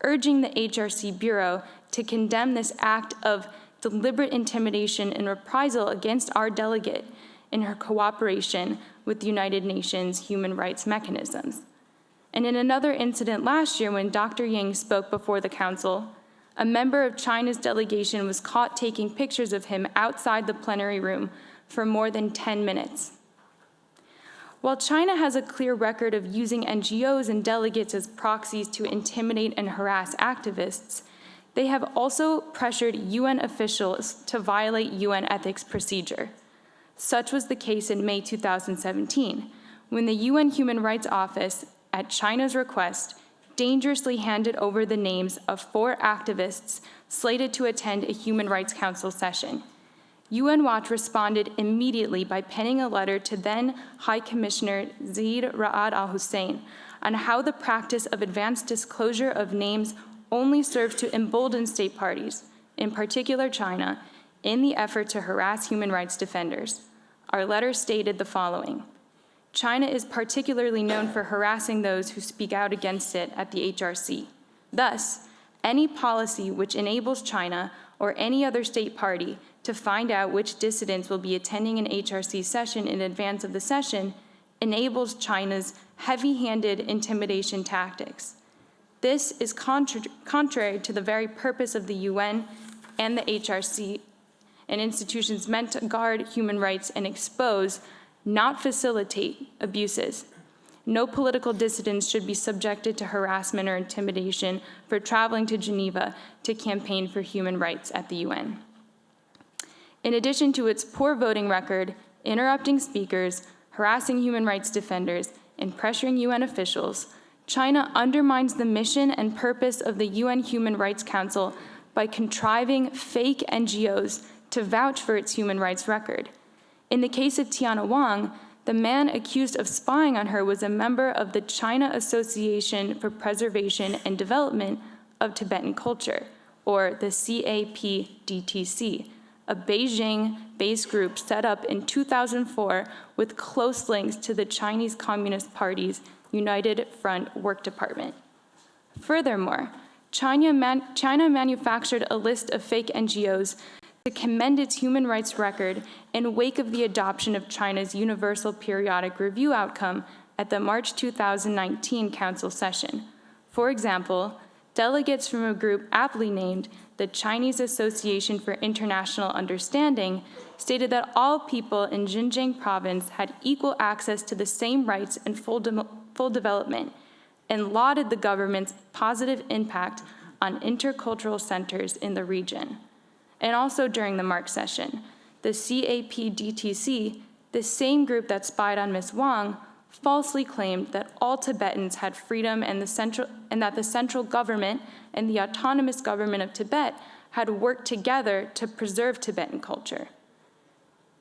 urging the HRC Bureau to condemn this act of deliberate intimidation and reprisal against our delegate in her cooperation with the United Nations human rights mechanisms. And in another incident last year when Dr. Yang spoke before the Council, a member of China's delegation was caught taking pictures of him outside the plenary room for more than 10 minutes. While China has a clear record of using NGOs and delegates as proxies to intimidate and harass activists, they have also pressured UN officials to violate UN ethics procedure. Such was the case in May 2017, when the UN Human Rights Office, at China's request, dangerously handed over the names of 4 activists slated to attend a Human Rights Council session. UN Watch responded immediately by penning a letter to then High Commissioner Zeid Ra'ad al-Hussein on how the practice of advanced disclosure of names only serves to embolden state parties, in particular China, in the effort to harass human rights defenders. Our letter stated the following: China is particularly known for harassing those who speak out against it at the HRC. Thus, any policy which enables China or any other state party to find out which dissidents will be attending an HRC session in advance of the session enables China's heavy-handed intimidation tactics. This is contrary to the very purpose of the UN and the HRC, and institutions meant to guard human rights and expose, not facilitate, abuses. No political dissidents should be subjected to harassment or intimidation for traveling to Geneva to campaign for human rights at the UN. In addition to its poor voting record, interrupting speakers, harassing human rights defenders, and pressuring UN officials, China undermines the mission and purpose of the UN Human Rights Council by contriving fake NGOs to vouch for its human rights record. In the case of Tiana Wang, the man accused of spying on her was a member of the China Association for Preservation and Development of Tibetan Culture, or the CAPDTC, a Beijing-based group set up in 2004 with close links to the Chinese Communist Party's United Front Work Department. Furthermore, China manufactured a list of fake NGOs to commend its human rights record in wake of the adoption of China's Universal Periodic Review outcome at the March 2019 Council session. For example, delegates from a group aptly named the Chinese Association for International Understanding stated that all people in Xinjiang province had equal access to the same rights and full development, and lauded the government's positive impact on intercultural centers in the region. And also during the March session, the CAPDTC, the same group that spied on Ms. Wang, falsely claimed that all Tibetans had freedom and that the central government and the autonomous government of Tibet had worked together to preserve Tibetan culture.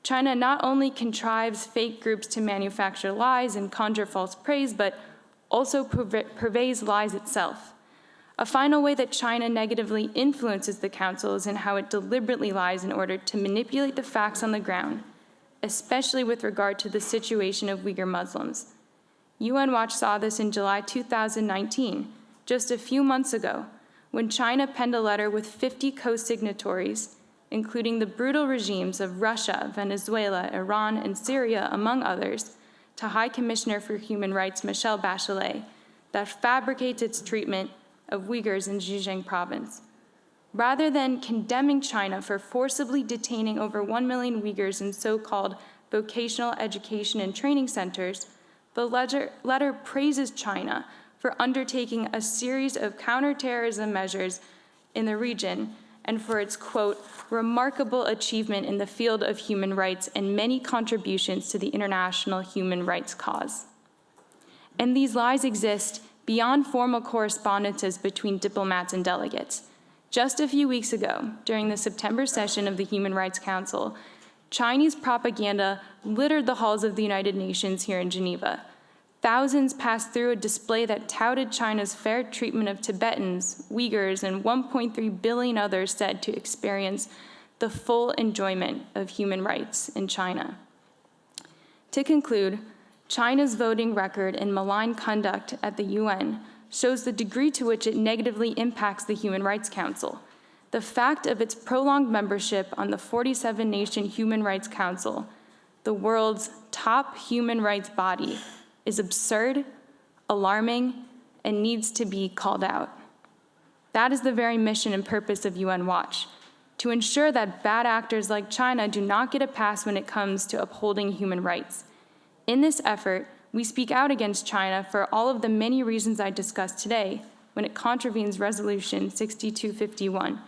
China not only contrives fake groups to manufacture lies and conjure false praise, but also purveys lies itself. A final way that China negatively influences the Council is in how it deliberately lies in order to manipulate the facts on the ground, especially with regard to the situation of Uyghur Muslims. UN Watch saw this in July 2019, just a few months ago, when China penned a letter with 50 co-signatories, including the brutal regimes of Russia, Venezuela, Iran, and Syria, among others, to High Commissioner for Human Rights Michelle Bachelet, that fabricates its treatment of Uyghurs in Xinjiang province. Rather than condemning China for forcibly detaining over 1 million Uyghurs in so-called vocational education and training centers, the letter praises China for undertaking a series of counterterrorism measures in the region and for its, quote, remarkable achievement in the field of human rights and many contributions to the international human rights cause. And these lies exist beyond formal correspondences between diplomats and delegates. Just a few weeks ago, during the September session of the Human Rights Council, Chinese propaganda littered the halls of the United Nations here in Geneva. Thousands passed through a display that touted China's fair treatment of Tibetans, Uyghurs, and 1.3 billion others said to experience the full enjoyment of human rights in China. To conclude, China's voting record and malign conduct at the UN shows the degree to which it negatively impacts the Human Rights Council. The fact of its prolonged membership on the 47-nation Human Rights Council, the world's top human rights body, is absurd, alarming, and needs to be called out. That is the very mission and purpose of UN Watch, to ensure that bad actors like China do not get a pass when it comes to upholding human rights. In this effort, we speak out against China for all of the many reasons I discussed today when it contravenes Resolution 6251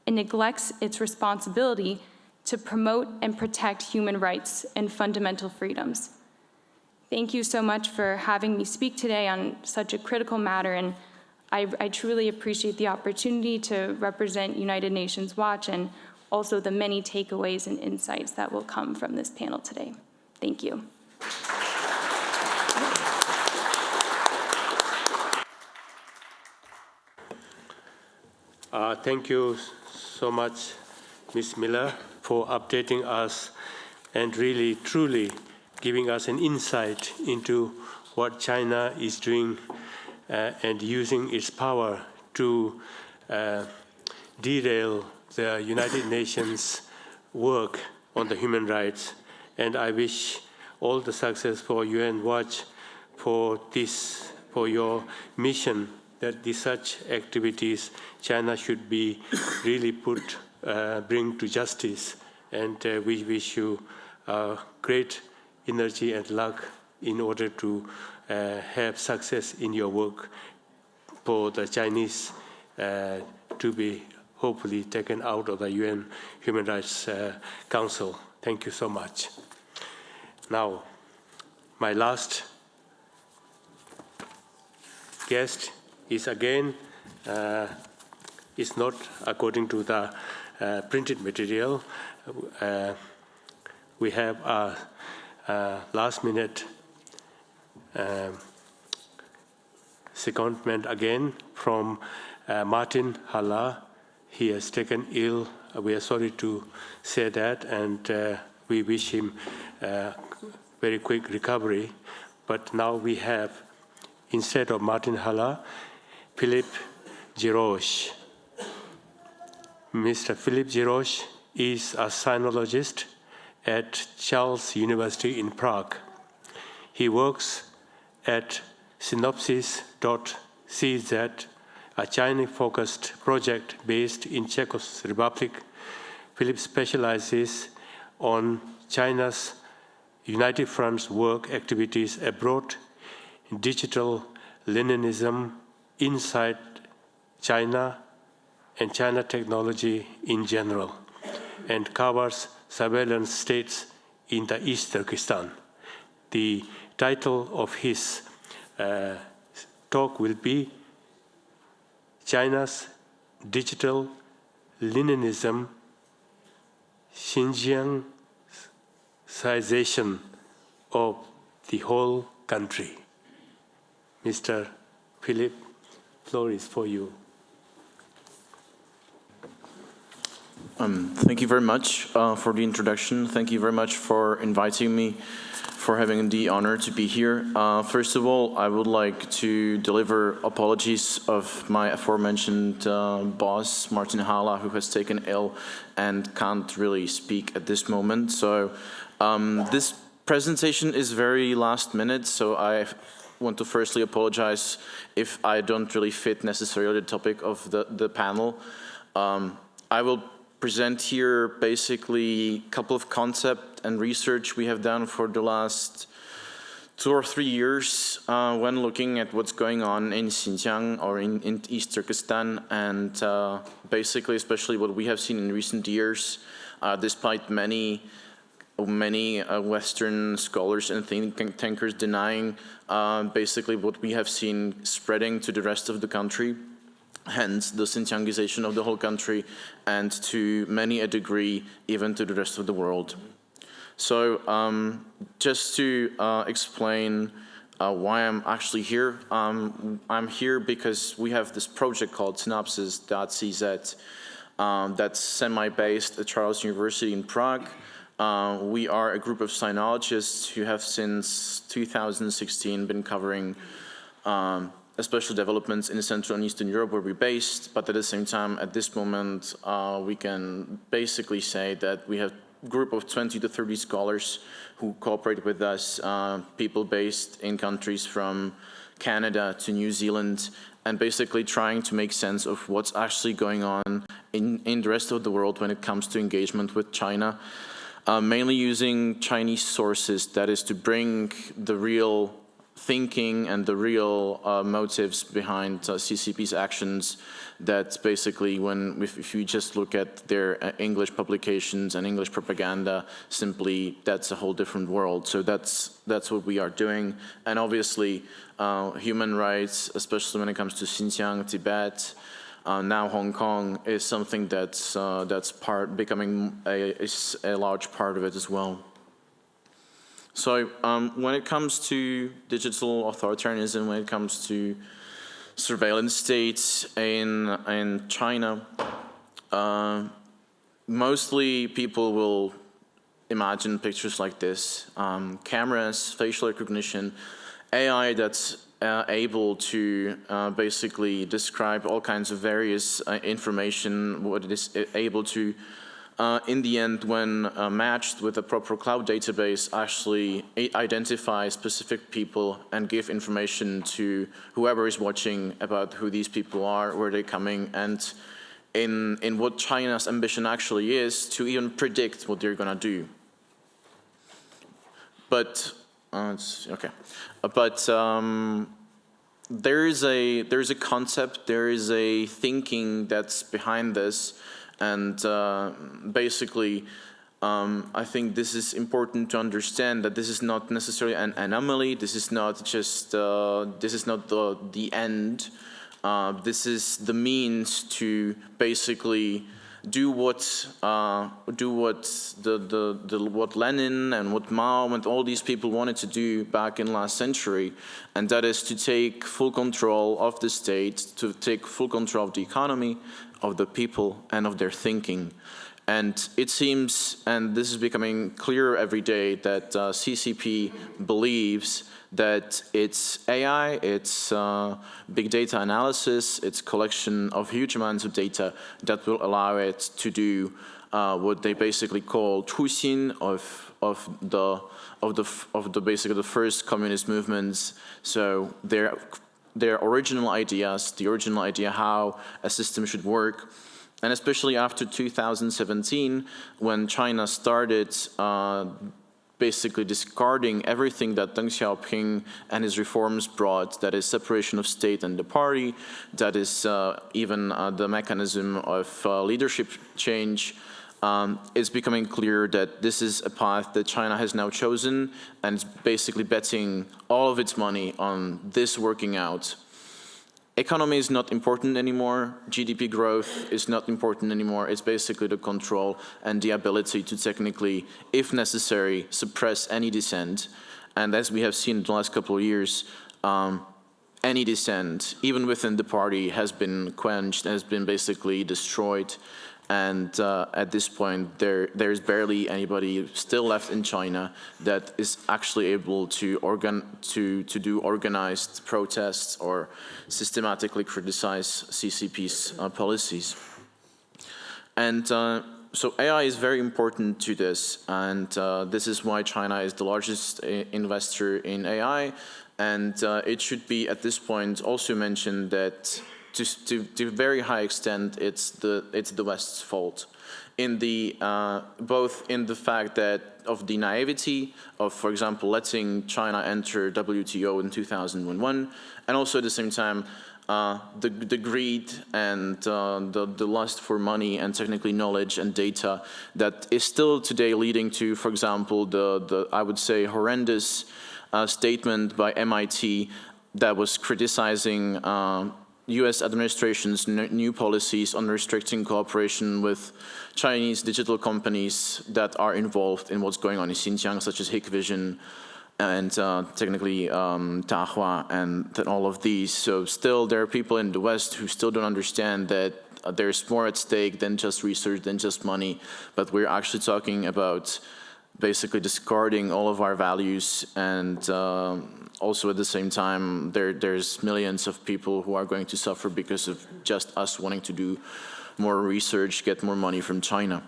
and neglects its responsibility to promote and protect human rights and fundamental freedoms. Thank you so much for having me speak today on such a critical matter, and I truly appreciate the opportunity to represent United Nations Watch and also the many takeaways and insights that will come from this panel today. Thank you. Thank you so much, Ms. Miller, for updating us and really, truly giving us an insight into what China is doing and using its power to derail the United Nations work on the human rights. And I wish all the success for UN Watch for this, for your mission, that such activities China should be really bring to justice. And we wish you great energy and luck in order to have success in your work for the Chinese to be hopefully taken out of the UN Human Rights Council. Thank you so much. Now, my last guest is again, is not according to the printed material. We have a last minute secondment again from Martin Haller. He has taken ill. We are sorry to say that, and we wish him very quick recovery. But now we have, instead of Martin Haller, Philippe Giroche. Mr. Philippe Giroche is a sinologist at Charles University in Prague. He works at synopsis.cz, a China-focused project based in Czech Republic. Philip specializes on China's United Front's work activities abroad, digital Leninism inside China, and China technology in general, and covers surveillance states in the East Turkestan. The title of his talk will be China's Digital Leninism, Xinjiangization of the whole country. Mr. Philip, floor is for you. Thank you very much for the introduction. Thank you very much for inviting me, for having the honor to be here. First of all, I would like to deliver apologies of my aforementioned boss, Martin Haller, who has taken ill and can't really speak at this moment. So this presentation is very last minute, so I want to firstly apologize if I don't really fit necessarily the topic of the panel. I will present here basically a couple of concepts and research we have done for the last 2 or 3 years when looking at what's going on in Xinjiang or in East Turkestan, and basically especially what we have seen in recent years, despite many Western scholars and think tankers denying basically what we have seen spreading to the rest of the country, hence the Xinjiangization of the whole country, and to many a degree even to the rest of the world. So just to explain why I'm actually here, I'm here because we have this project called synopsis.cz that's semi-based at Charles University in Prague. We are a group of sinologists who have since 2016 been covering special developments in Central and Eastern Europe where we're based, but at the same time, at this moment, we can basically say that we have a group of 20 to 30 scholars who cooperate with us, people based in countries from Canada to New Zealand, and basically trying to make sense of what's actually going on in the rest of the world when it comes to engagement with China, mainly using Chinese sources, that is to bring the real thinking and the real motives behind CCP's actions, that basically if you just look at their English publications and English propaganda, simply that's a whole different world. So that's what we are doing. And obviously human rights, especially when it comes to Xinjiang, Tibet, now Hong Kong is something that's becoming a large part of it as well. So when it comes to digital authoritarianism, when it comes to surveillance states in China, mostly people will imagine pictures like this: cameras, facial recognition, AI that's able to basically describe all kinds of various information, what it is able to, in the end, when matched with a proper cloud database, actually identify specific people and give information to whoever is watching about who these people are, where they're coming, and in what China's ambition actually is to even predict what they're gonna do. But there is a concept, there is a thinking that's behind this, and basically, I think this is important to understand that this is not necessarily an anomaly. This is not just this is not the end. This is the means to basically do what Lenin and what Mao and all these people wanted to do back in last century, and that is to take full control of the state, to take full control of the economy, of the people, and of their thinking. And it seems, and this is becoming clearer every day, that CCP believes that it's AI, it's big data analysis, it's collection of huge amounts of data that will allow it to do what they basically call 初心 of the basically the first communist movements. So their original ideas, the original idea how a system should work. And especially after 2017, when China started basically discarding everything that Deng Xiaoping and his reforms brought, that is separation of state and the party, that is even the mechanism of leadership change, it's becoming clear that this is a path that China has now chosen, and it's basically betting all of its money on this working out. Economy is not important anymore. GDP growth is not important anymore. It's basically the control and the ability to technically, if necessary, suppress any dissent. And as we have seen in the last couple of years, any dissent, even within the party, has been quenched, has been basically destroyed. And at this point, there's barely anybody still left in China that is actually able to do organized protests or systematically criticize CCP's policies. And so AI is very important to this, and this is why China is the largest investor in AI. And it should be at this point also mentioned that to a very high extent, it's the West's fault, in the both in the fact that of the naivety of, for example, letting China enter WTO in 2001, and also at the same time the greed and the lust for money and technically knowledge and data that is still today leading to, for example, the I would say horrendous statement by MIT that was criticizing U.S. administration's new policies on restricting cooperation with Chinese digital companies that are involved in what's going on in Xinjiang, such as Hikvision and technically Dahua and all of these. So still there are people in the West who still don't understand that there's more at stake than just research, than just money, but we're actually talking about basically discarding all of our values, and also at the same time, there's millions of people who are going to suffer because of just us wanting to do more research, get more money from China.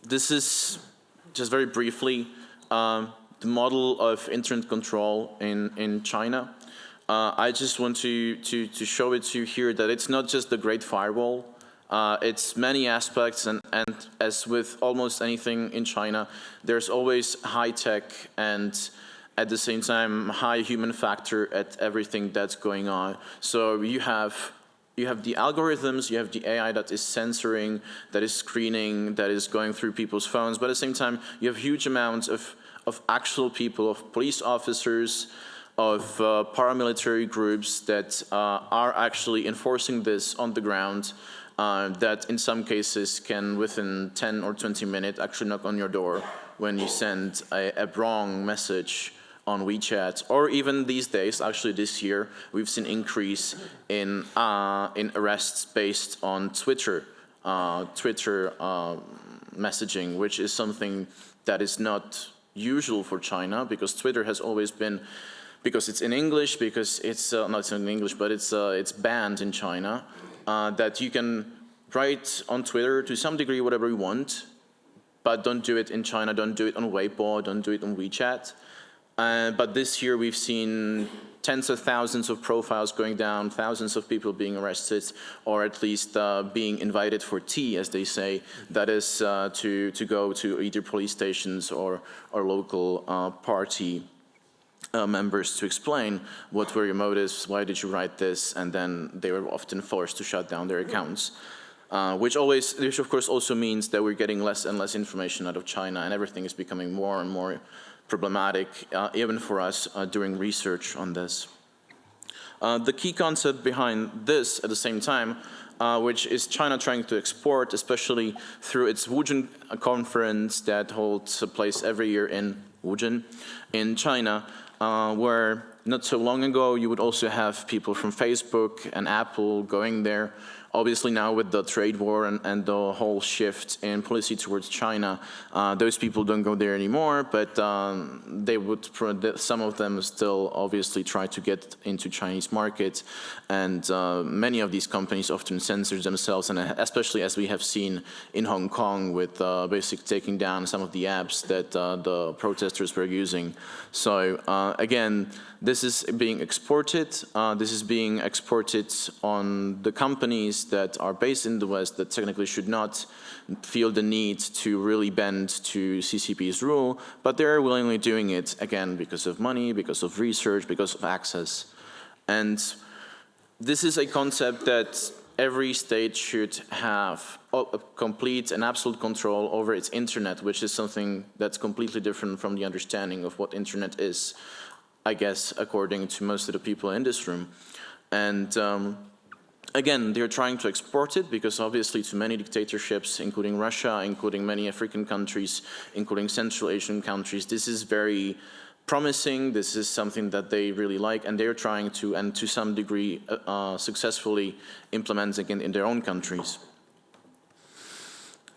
This is, just very briefly, the model of internet control in China. I just want to show it to you here that it's not just the Great Firewall. It's many aspects, and as with almost anything in China, there's always high tech and at the same time high human factor at everything that's going on. So you have the algorithms, you have the AI that is censoring, that is screening, that is going through people's phones, but at the same time you have huge amounts of actual people, of police officers, of paramilitary groups that are actually enforcing this on the ground, that in some cases can, within 10 or 20 minutes, actually knock on your door when you send a wrong message on WeChat. Or even these days, actually this year, we've seen increase in arrests based on Twitter messaging, which is something that is not usual for China, because Twitter has always been, because it's in English, because it's not in English, but it's banned in China, that you can write on Twitter to some degree whatever you want, but don't do it in China, don't do it on Weibo, don't do it on WeChat. But this year we've seen tens of thousands of profiles going down, thousands of people being arrested, or at least being invited for tea, as they say. That is to go to either police stations or local party members to explain what were your motives, why did you write this, and then they were often forced to shut down their accounts. Which of course also means that we're getting less and less information out of China, and everything is becoming more and more problematic, even for us doing research on this. The key concept behind this at the same time, which is China trying to export, especially through its Wuzhen conference that holds place every year in Wuzhen, in China, where not so long ago you would also have people from Facebook and Apple going there. Obviously now with the trade war and the whole shift in policy towards China, those people don't go there anymore, but they would, some of them still obviously try to get into Chinese market, and many of these companies often censor themselves, and especially as we have seen in Hong Kong with basically taking down some of the apps that the protesters were using. So again, this is being exported. This is being exported on the companies that are based in the West that technically should not feel the need to really bend to CCP's rule, but they're willingly doing it, again, because of money, because of research, because of access. And this is a concept that every state should have a complete and absolute control over its internet, which is something that's completely different from the understanding of what internet is, I guess, according to most of the people in this room. And again, they're trying to export it because obviously to many dictatorships, including Russia, including many African countries, including Central Asian countries, this is very promising. This is something that they really like, and they're trying to, and to some degree, successfully implementing it in their own countries.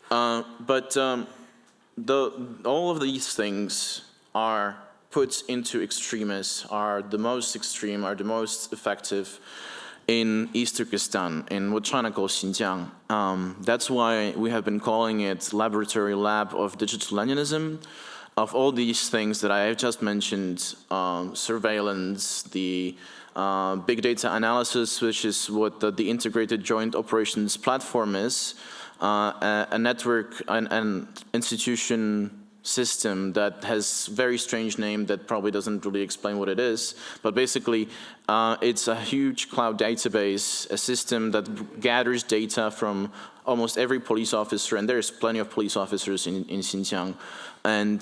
But all of these things are put into extremists, are the most extreme, are the most effective in East Turkestan, in what China calls Xinjiang. That's why we have been calling it Laboratory Lab of Digital Leninism. Of all these things that I have just mentioned, surveillance, the big data analysis, which is what the Integrated Joint Operations Platform is, a network, an institution system that has very strange name that probably doesn't really explain what it is, but basically it's a huge cloud database, a system that gathers data from almost every police officer, and there's plenty of police officers in Xinjiang, and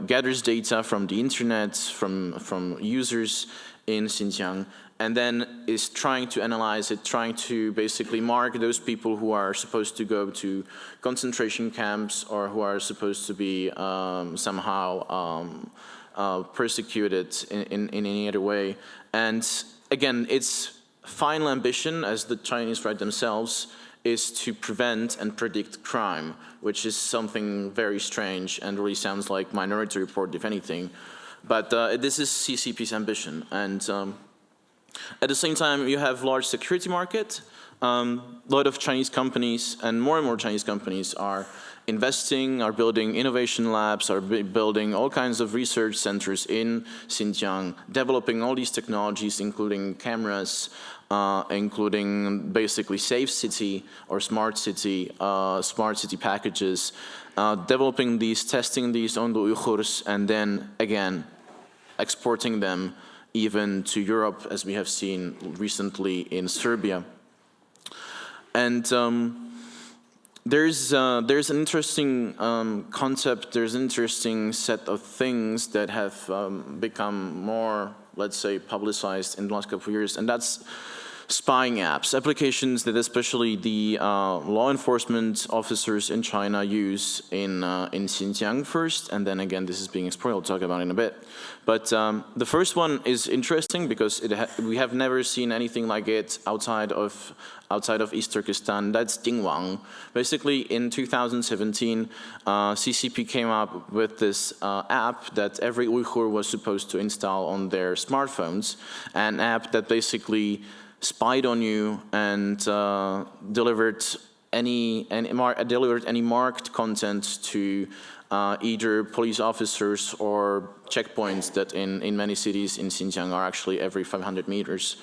gathers data from the internet, from users in Xinjiang, and then is trying to analyze it, trying to basically mark those people who are supposed to go to concentration camps or who are supposed to be somehow persecuted in any other way. And again, its final ambition, as the Chinese write themselves, is to prevent and predict crime, which is something very strange and really sounds like Minority Report, if anything. But this is CCP's ambition. And at the same time, you have large security market. A lot of Chinese companies and more Chinese companies are investing, are building innovation labs, are building all kinds of research centers in Xinjiang, developing all these technologies, including cameras, including basically safe city or smart city packages, developing these, testing these on the Uyghurs, and then again, exporting them even to Europe, as we have seen recently in Serbia. And there's an interesting concept, there's an interesting set of things that have become more let's say, publicized in the last couple of years, and that's spying apps, applications that especially the law enforcement officers in China use in Xinjiang first, and then again, this is being explored. I'll talk about it in a bit. But the first one is interesting because we have never seen anything like it outside of East Turkestan. That's Dingwang. Basically, in 2017, CCP came up with this app that every Uyghur was supposed to install on their smartphones, an app that basically spied on you and delivered any marked content to either police officers or checkpoints that in many cities in Xinjiang are actually every 500 meters.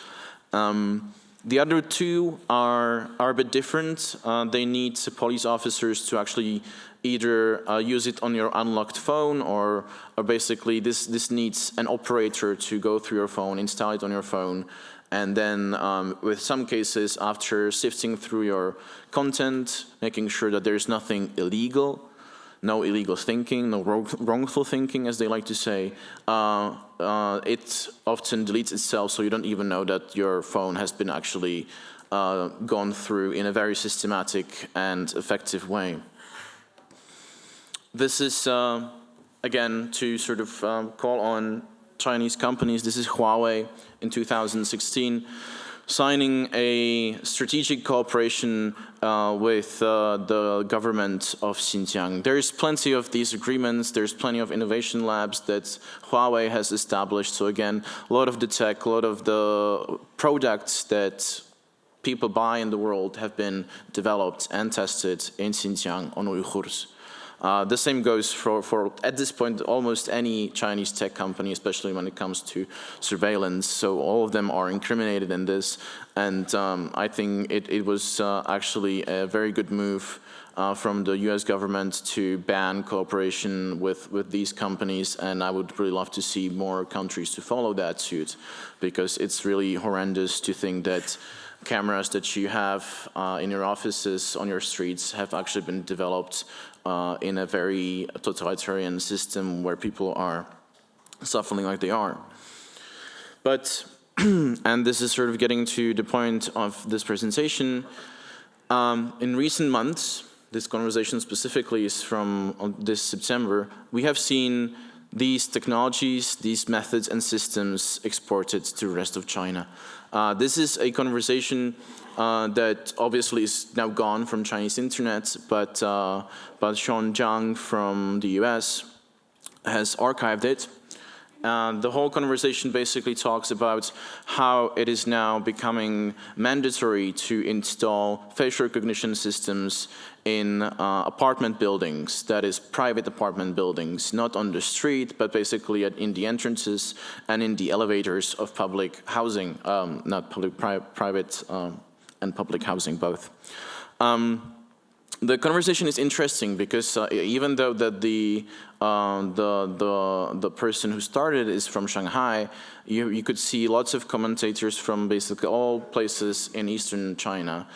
The other two are a bit different. They need police officers to actually either use it on your unlocked phone or basically this needs an operator to go through your phone, install it on your phone, and then with some cases, after sifting through your content, making sure that there's nothing illegal, no illegal thinking, no wrongful thinking, as they like to say, it often deletes itself, so you don't even know that your phone has been actually gone through in a very systematic and effective way. This is, again, to sort of call on Chinese companies. This is Huawei in 2016, signing a strategic cooperation with the government of Xinjiang. There's plenty of these agreements, there's plenty of innovation labs that Huawei has established. So again, a lot of the tech, a lot of the products that people buy in the world have been developed and tested in Xinjiang on Uyghurs. The same goes for, at this point, almost any Chinese tech company, especially when it comes to surveillance. So all of them are incriminated in this. And I think it was actually a very good move from the US government to ban cooperation with these companies. And I would really love to see more countries to follow that suit, because it's really horrendous to think that cameras that you have in your offices, on your streets, have actually been developed in a very totalitarian system where people are suffering like they are. But, and this is sort of getting to the point of this presentation, in recent months, this conversation specifically is from this September, we have seen these technologies, these methods and systems exported to the rest of China. This is a conversation that obviously is now gone from Chinese internet, but Sean Zhang from the US has archived it. The whole conversation basically talks about how it is now becoming mandatory to install facial recognition systems in apartment buildings, that is private apartment buildings, not on the street, but basically in the entrances and in the elevators of public housing, not public, private and public housing both. The conversation is interesting because even though that the person who started is from Shanghai, you could see lots of commentators from basically all places in eastern China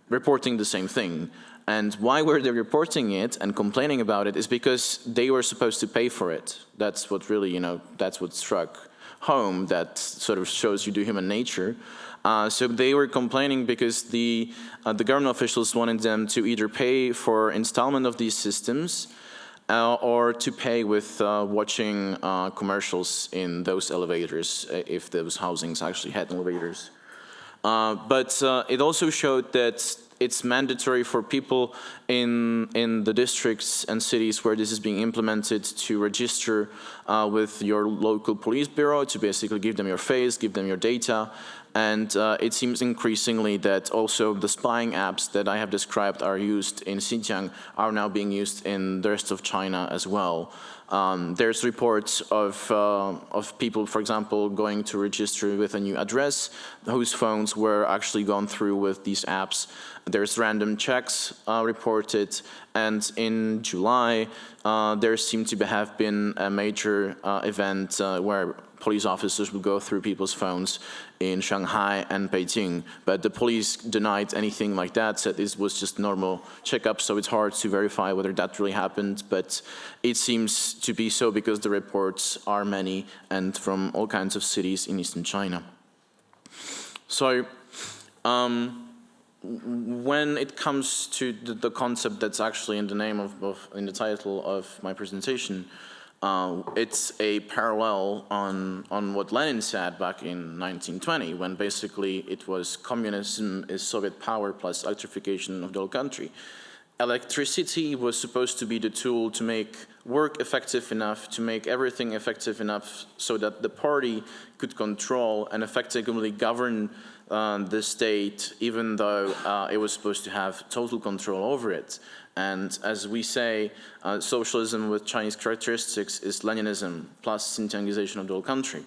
reporting the same thing. And why were they reporting it and complaining about it is because they were supposed to pay for it. That's what really, that's what struck home. That sort of shows you the human nature. So they were complaining because the government officials wanted them to either pay for installment of these systems or to pay with watching commercials in those elevators if those housings actually had elevators. But it also showed that it's mandatory for people in the districts and cities where this is being implemented to register with your local police bureau to basically give them your face, give them your data. And it seems increasingly that also the spying apps that I have described are used in Xinjiang are now being used in the rest of China as well. There's reports of people, for example, going to register with a new address whose phones were actually gone through with these apps. There's random checks reported, And in July, there seemed to have been a major event where police officers would go through people's phones in Shanghai and Beijing, but the police denied anything like that, said this was just normal checkup, so it's hard to verify whether that really happened, but it seems to be so because the reports are many and from all kinds of cities in eastern China. So, when it comes to the concept that's actually in the name in the title of my presentation, it's a parallel on what Lenin said back in 1920, when basically it was communism is Soviet power plus electrification of the whole country. Electricity was supposed to be the tool to make work effective enough, to make everything effective enough so that the party could control and effectively govern the state, even though it was supposed to have total control over it. And as we say, socialism with Chinese characteristics is Leninism plus Xinjiangization of the whole country.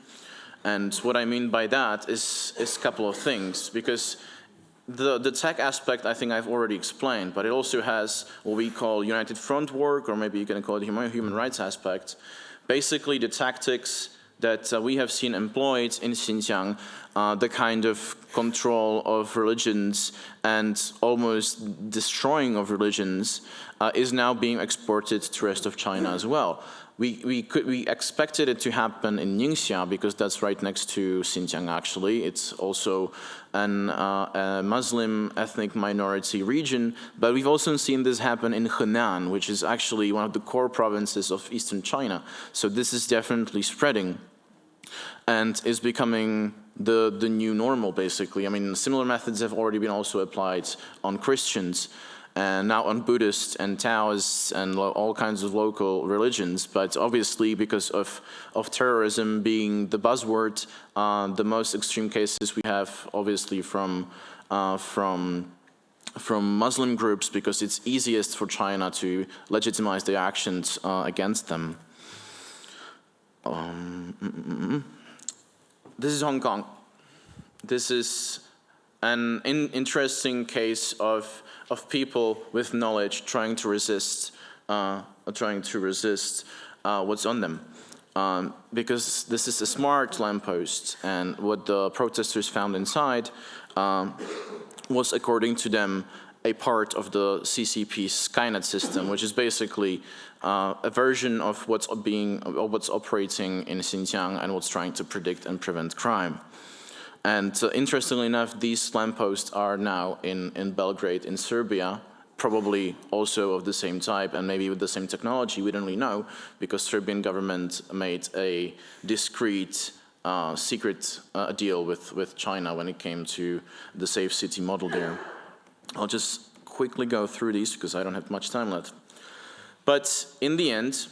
And what I mean by that is a couple of things, because the tech aspect I think I've already explained, but it also has what we call United Front work, or maybe you can call it human rights aspect. Basically the tactics that we have seen employed in Xinjiang, the kind of control of religions and almost destroying of religions is now being exported to the rest of China as well. We expected it to happen in Ningxia because that's right next to Xinjiang actually. It's also a Muslim ethnic minority region, but we've also seen this happen in Henan, which is actually one of the core provinces of eastern China. So this is definitely spreading and is becoming the new normal, basically. I mean, similar methods have already been also applied on Christians and now on Buddhists and Taoists and all kinds of local religions. But obviously, because of terrorism being the buzzword, the most extreme cases we have obviously from Muslim groups, because it's easiest for China to legitimize their actions against them. This is Hong Kong. This is an interesting case of people with knowledge trying to resist what's on them. Because this is a smart lamppost, and what the protesters found inside was, according to them, a part of the CCP's Skynet system, which is basically a version of what's operating in Xinjiang and what's trying to predict and prevent crime. And interestingly enough, these lampposts are now in Belgrade, in Serbia, probably also of the same type and maybe with the same technology. We don't really know, because Serbian government made a discreet, secret deal with China when it came to the safe city model there. I'll just quickly go through these because I don't have much time left. But in the end,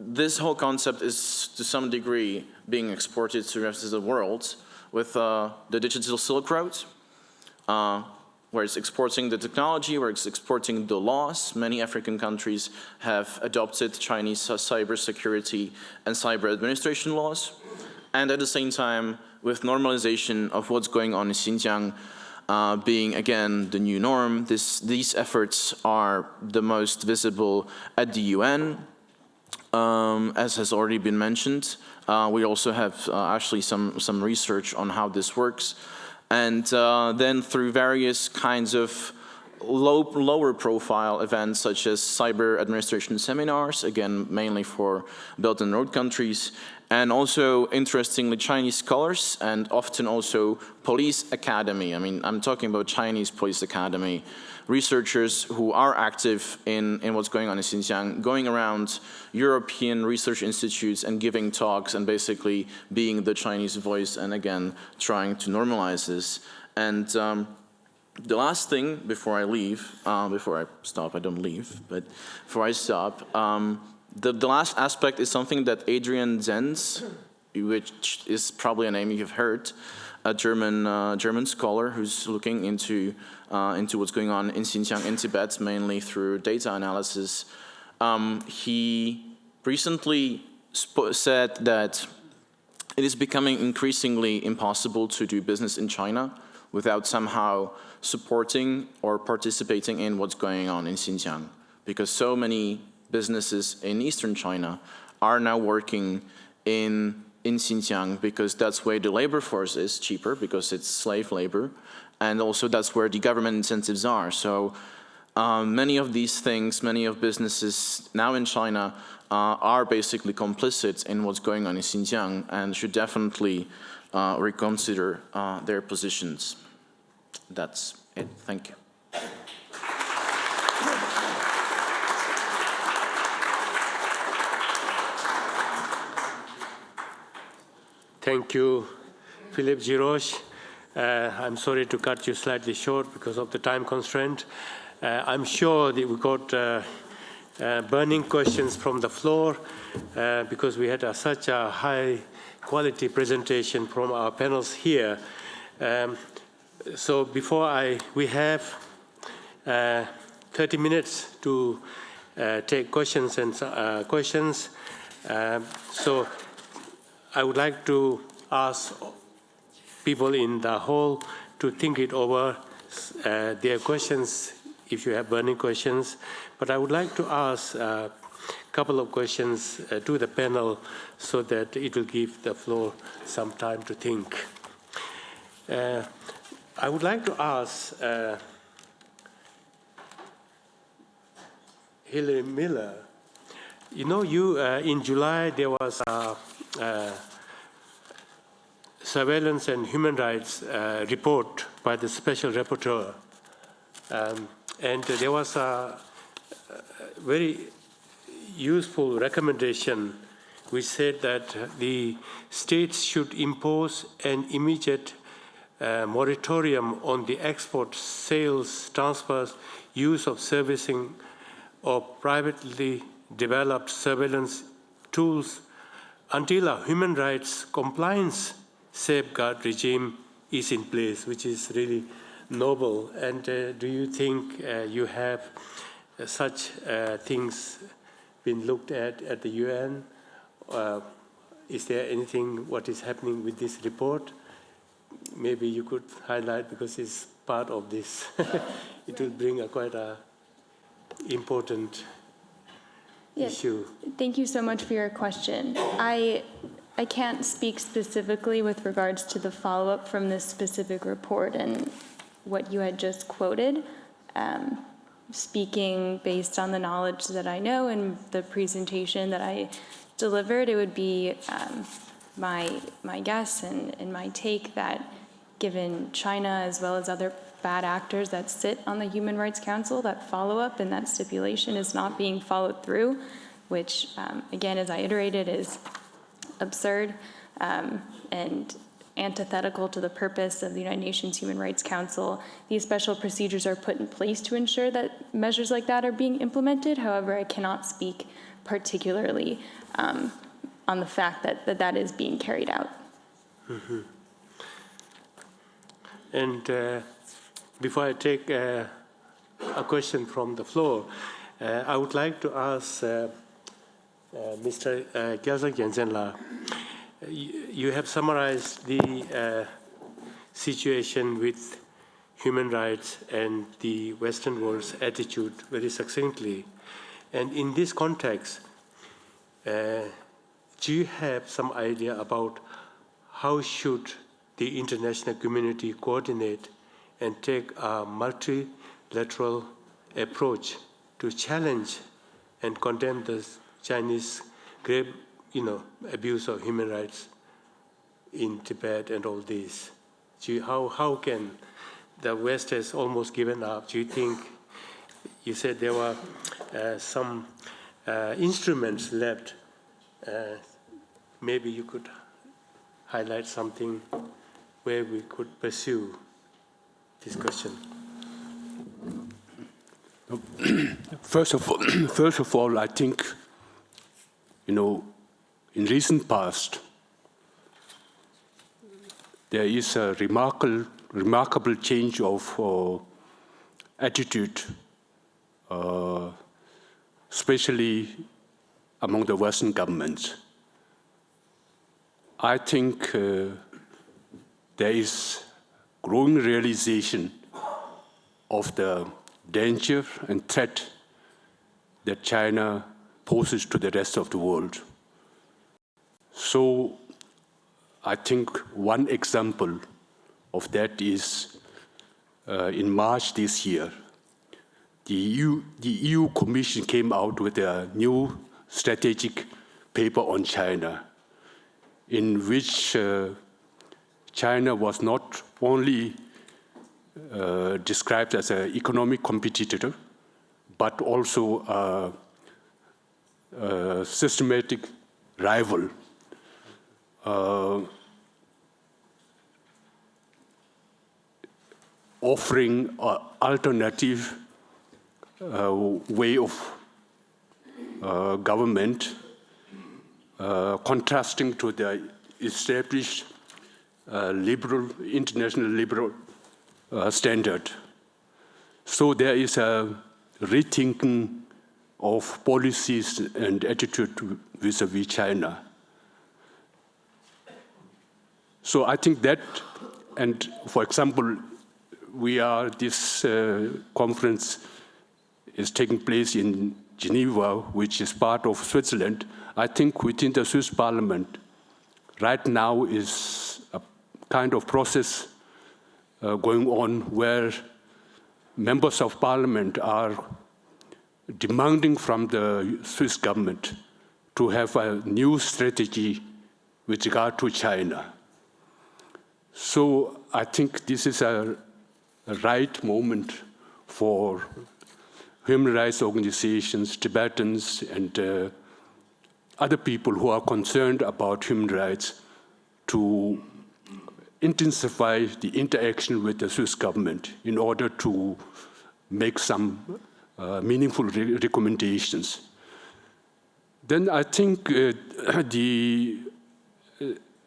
this whole concept is to some degree being exported to the rest of the world with the digital Silk Road, where it's exporting the technology, where it's exporting the laws. Many African countries have adopted Chinese cybersecurity and cyber administration laws. And at the same time, with normalization of what's going on in Xinjiang, being again the new norm, these efforts are the most visible at the UN, as has already been mentioned. We also have actually some research on how this works. And then through various kinds of lower profile events such as cyber administration seminars, again mainly for Belt and Road countries, and also interestingly Chinese scholars and often also police academy. I mean, I'm talking about Chinese police academy researchers who are active in what's going on in Xinjiang, going around European research institutes and giving talks and basically being the Chinese voice and again trying to normalize this. And the last thing before I leave, before I stop, I don't leave, but before I stop, the last aspect is something that Adrian Zenz, which is probably a name you've heard, a German scholar who's looking into what's going on in Xinjiang and Tibet, mainly through data analysis. He recently said that it is becoming increasingly impossible to do business in China without somehow supporting or participating in what's going on in Xinjiang, because so many businesses in eastern China are now working in Xinjiang because that's where the labor force is cheaper, because it's slave labor, and also that's where the government incentives are. So many of these things, many of businesses now in China are basically complicit in what's going on in Xinjiang and should definitely reconsider their positions. That's it. Thank you. Thank you, Philippe Giroche. I'm sorry to cut you slightly short because of the time constraint. I'm sure that we got burning questions from the floor because we had such a high quality presentation from our panels here. So we have 30 minutes to take questions and questions. So I would like to ask people in the hall to think it over, their questions, if you have burning questions. But I would like to ask a couple of questions to the panel so that it will give the floor some time to think. I would like to ask Hilary Miller, you know, in July there was a surveillance and human rights report by the Special Rapporteur. And there was a very useful recommendation which said that the states should impose an immediate moratorium on the export, sales, transfers, use of servicing of privately developed surveillance tools until a human rights compliance safeguard regime is in place, which is really noble. And do you think you have such things been looked at the UN? Is there anything, what is happening with this report? Maybe you could highlight, because it's part of this. It will bring quite a important issue. Thank you so much for your question. I can't speak specifically with regards to the follow-up from this specific report and what you had just quoted. Speaking based on the knowledge that I know and the presentation that I delivered, it would be my guess and my take that given China as well as other bad actors that sit on the Human Rights Council, that follow-up and that stipulation is not being followed through, which, again, as I iterated, is absurd and antithetical to the purpose of the United Nations Human Rights Council. These special procedures are put in place to ensure that measures like that are being implemented. However, I cannot speak particularly on the fact that that is being carried out. Mm-hmm. And before I take a question from the floor, I would like to ask Mr. Gyaltsang. You have summarized the situation with human rights and the Western world's attitude very succinctly. And in this context, do you have some idea about how should the international community coordinate and take a multilateral approach to challenge and condemn the Chinese grave, abuse of human rights in Tibet and all this? How can the West has almost given up? Do you think, you said there were some instruments left. Maybe you could highlight something where we could pursue this question. First of all, I think, in recent past, there is a remarkable change of attitude, especially among the Western governments. I think there is growing realization of the danger and threat that China poses to the rest of the world. So I think one example of that is in March this year, the EU Commission came out with a new strategic paper on China, in which China was not only described as an economic competitor, but also a systematic rival. Offering an alternative way of government, contrasting to the established international liberal standard. So there is a rethinking of policies and attitude vis-à-vis China. So I think that, and for example, this conference is taking place in Geneva, which is part of Switzerland. I think within the Swiss Parliament, right now is a kind of process going on where members of parliament are demanding from the Swiss government to have a new strategy with regard to China. So I think this is a right moment for human rights organizations, Tibetans, and other people who are concerned about human rights to intensify the interaction with the Swiss government in order to make some meaningful recommendations. Then I think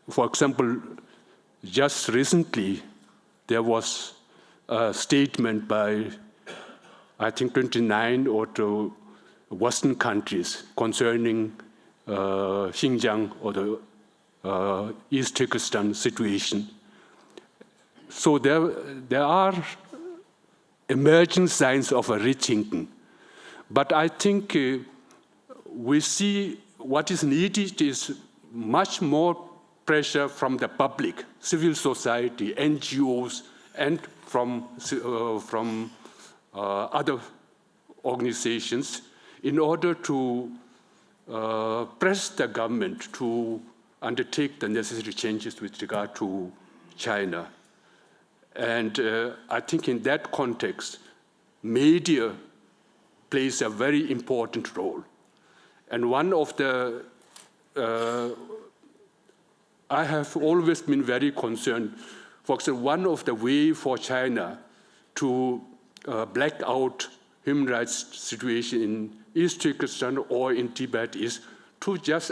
for example, just recently, there was a statement by, I think, 29 or to Western countries concerning Xinjiang or the East Turkestan situation. So there are emerging signs of a rethinking. But I think we see what is needed is much more pressure from the public, civil society, NGOs, and from other organizations in order to press the government to undertake the necessary changes with regard to China. And I think in that context, media plays a very important role. And one of the I have always been very concerned. For example, one of the ways for China to black out human rights situation in East Turkestan or in Tibet is to just,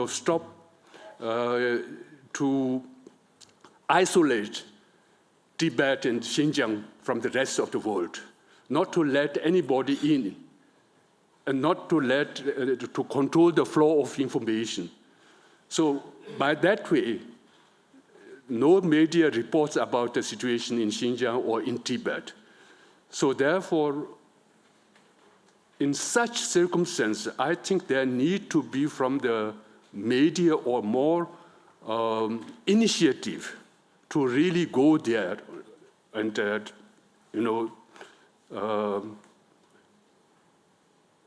stop to isolate Tibet and Xinjiang from the rest of the world, not to let anybody in, and not to to control the flow of information. So by that way, no media reports about the situation in Xinjiang or in Tibet. So therefore, in such circumstances, I think there need to be from the media or more initiative to really go there and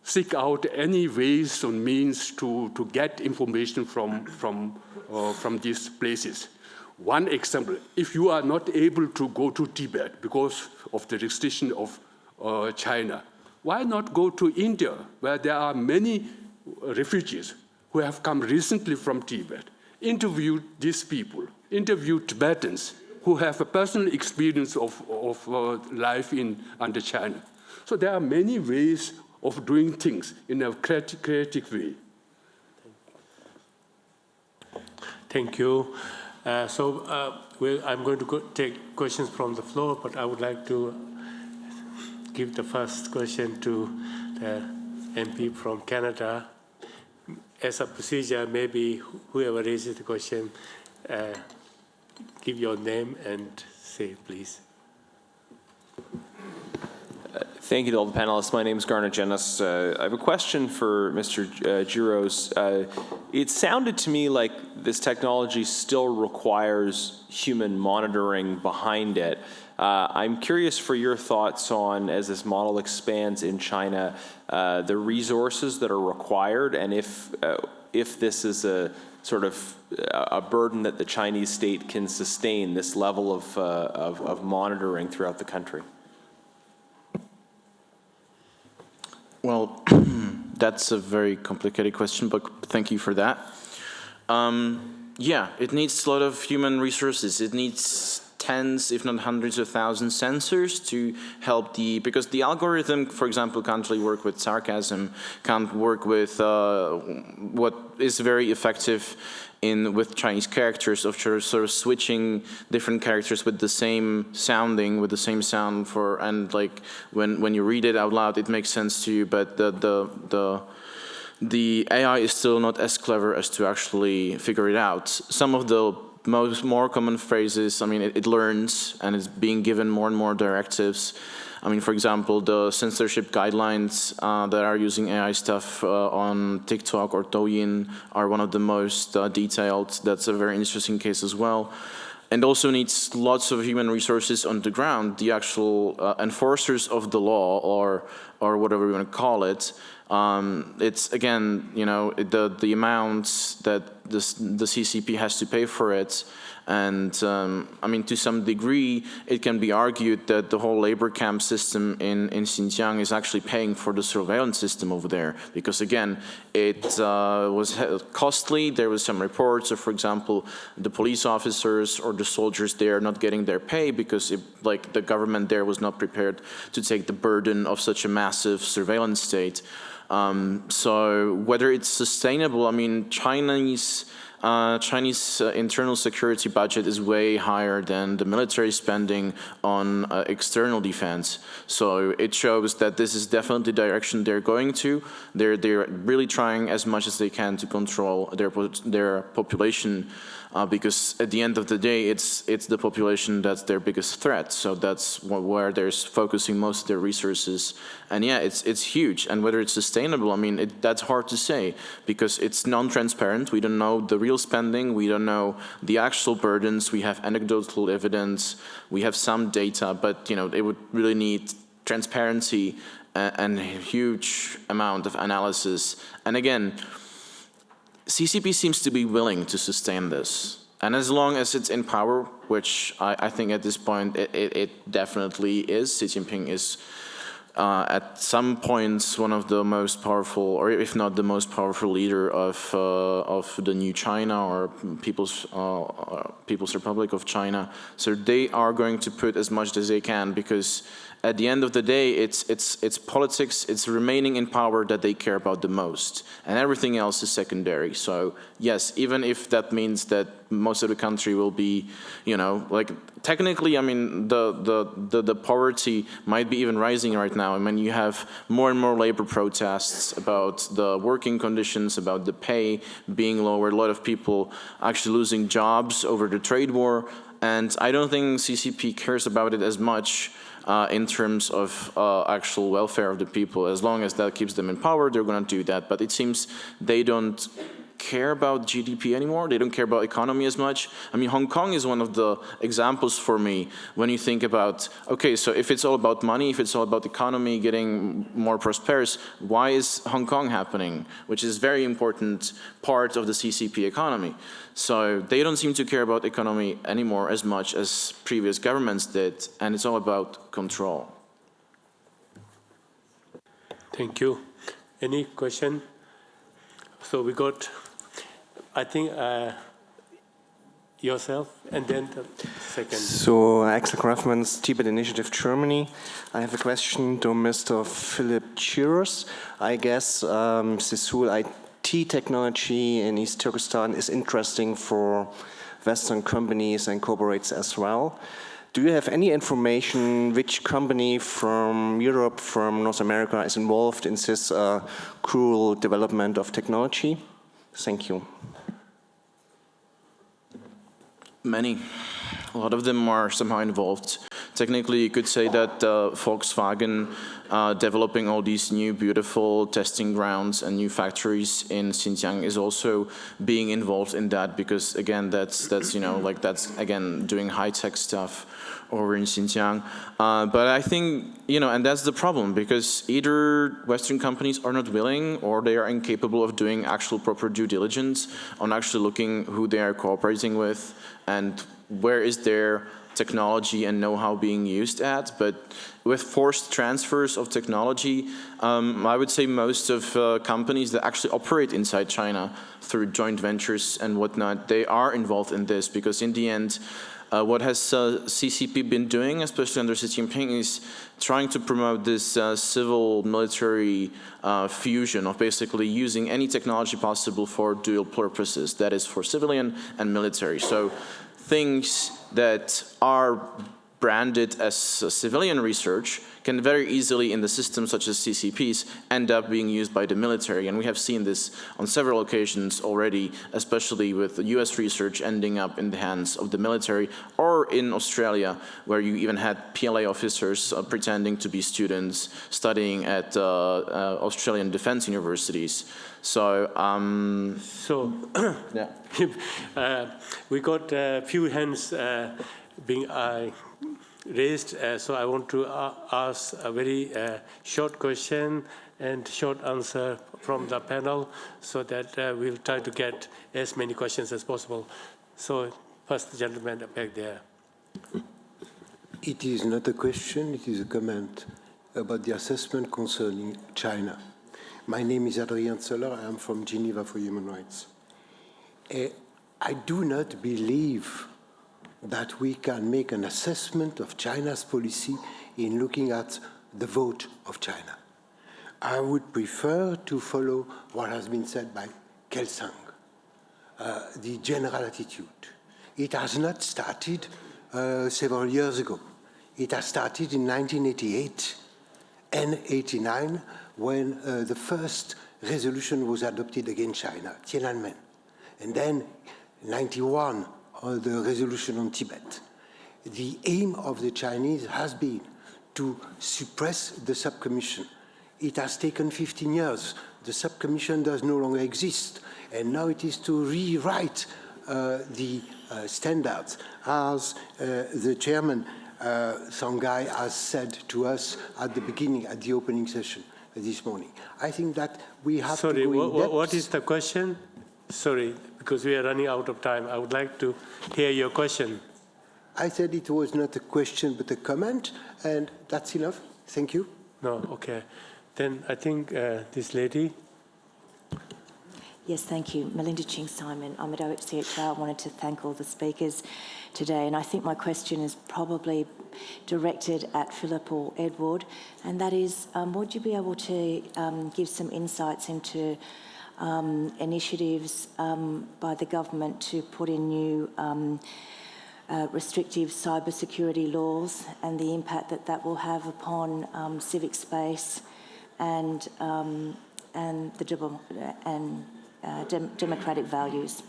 seek out any ways and means to get information from these places. One example, if you are not able to go to Tibet because of the restriction of China, why not go to India, where there are many refugees who have come recently from Tibet? Interview these people, interview Tibetans who have a personal experience of life under China. So there are many ways of doing things in a creative way. Thank you. I'm going to take questions from the floor, but I would like to give the first question to the MP from Canada. as a procedure, maybe whoever raises the question, give your name and say, please. Thank you to all the panelists. My name is Garner Jennis. I have a question for Mr. Giros. It sounded to me like this technology still requires human monitoring behind it. I'm curious for your thoughts on, as this model expands in China, the resources that are required, and if this is a sort of a burden that the Chinese state can sustain, this level of monitoring throughout the country. Well, that's a very complicated question, but thank you for that. Yeah, it needs a lot of human resources. It needs tens, if not hundreds of thousands sensors to help because the algorithm, for example, can't really work with sarcasm, can't work with what is very effective with Chinese characters of sort of switching different characters with the same sounding, with the same sound and like when you read it out loud, it makes sense to you, but the AI is still not as clever as to actually figure it out. Some of the more common phrases, I mean, it learns and it's being given more and more directives. I mean, for example, the censorship guidelines that are using AI stuff on TikTok or Douyin are one of the most detailed. That's a very interesting case as well. And also needs lots of human resources on the ground, the actual enforcers of the law or whatever you want to call it. It's, again, you know, the amounts that the CCP has to pay for it. And I mean, to some degree, it can be argued that the whole labor camp system in Xinjiang is actually paying for the surveillance system over there. Because again, it was costly. There was some reports of, for example, the police officers or the soldiers there not getting their pay because the government there was not prepared to take the burden of such a massive surveillance state. So whether it's sustainable, I mean, Chinese internal security budget is way higher than the military spending on external defense. So it shows that this is definitely the direction they're going to. They're really trying as much as they can to control their population. Because at the end of the day, it's the population that's their biggest threat. So that's where they're focusing most of their resources. And yeah, it's huge. And whether it's sustainable, I mean, that's hard to say because it's non-transparent. We don't know the real spending. We don't know the actual burdens. We have anecdotal evidence. We have some data, but it would really need transparency and a huge amount of analysis. And again, CCP seems to be willing to sustain this. And as long as it's in power, which I think at this point it definitely is, Xi Jinping is at some points one of the most powerful, or if not the most powerful leader of the new China or People's Republic of China. So they are going to put as much as they can because at the end of the day, it's politics, it's remaining in power that they care about the most, and everything else is secondary. So yes, even if that means that most of the country will be, technically, I mean, the poverty might be even rising right now. I mean, you have more and more labor protests about the working conditions, about the pay being lower. A lot of people actually losing jobs over the trade war, and I don't think CCP cares about it as much. In terms of actual welfare of the people. As long as that keeps them in power, they're going to do that. But it seems they don't care about GDP anymore. They don't care about economy as much. I mean, Hong Kong is one of the examples for me when you think about, okay, so if it's all about money, if it's all about economy getting more prosperous, why is Hong Kong happening? Which is a very important part of the CCP economy. So they don't seem to care about economy anymore as much as previous governments did, and it's all about control. Thank you. Any question? So we got, I think, yourself, and then the second. So Axel Grafman's Tibet Initiative Germany. I have a question to Mr. Philip Giros. I guess this whole IT technology in East Turkestan is interesting for Western companies and corporates as well. Do you have any information which company from Europe, from North America is involved in this cruel development of technology? Thank you. Many. A lot of them are somehow involved. Technically, you could say that Volkswagen developing all these new beautiful testing grounds and new factories in Xinjiang is also being involved in that, because again, that's again doing high-tech stuff over in Xinjiang. But I think, and that's the problem, because either Western companies are not willing or they are incapable of doing actual proper due diligence on actually looking who they are cooperating with and where is their technology and know-how being used at. But with forced transfers of technology, I would say most of companies that actually operate inside China through joint ventures and whatnot, they are involved in this, because in the end, what has CCP been doing, especially under Xi Jinping, is trying to promote this civil-military fusion of basically using any technology possible for dual purposes, that is for civilian and military. So things that are branded as civilian research can very easily, in the systems such as CCP's, end up being used by the military. And we have seen this on several occasions already, especially with the US research ending up in the hands of the military, or in Australia, where you even had PLA officers pretending to be students studying at Australian defense universities. So, yeah. We got a few hands being raised, so I want to ask a very short question and short answer from the panel, so that we'll try to get as many questions as possible. So, first gentleman back there. It is not a question, it is a comment about the assessment concerning China. My name is Hilary Miller. I am from Geneva for Human Rights. I do not believe that we can make an assessment of China's policy in looking at the vote of China. I would prefer to follow what has been said by Kelsang, the general attitude. It has not started several years ago. It has started in 1988 and 89, when the first resolution was adopted against China, Tiananmen. And then 91, the resolution on Tibet. The aim of the Chinese has been to suppress the subcommission. It has taken 15 years. The subcommission does no longer exist. And now it is to rewrite the standards. As the chairman, Songhai, has said to us at the beginning, at the opening session this morning. I think that we have to go in depth. What is the question? Sorry, because we are running out of time. I would like to hear your question. I said it was not a question, but a comment, and that's enough. Thank you. No, okay. Then I think this lady. Yes, thank you. Melinda Ching Simon. I'm at OHCHR. I wanted to thank all the speakers today, and I think my question is probably directed at Philip or Edward, and that is, would you be able to give some insights into initiatives by the government to put in new restrictive cybersecurity laws and the impact that that will have upon civic space and democratic values?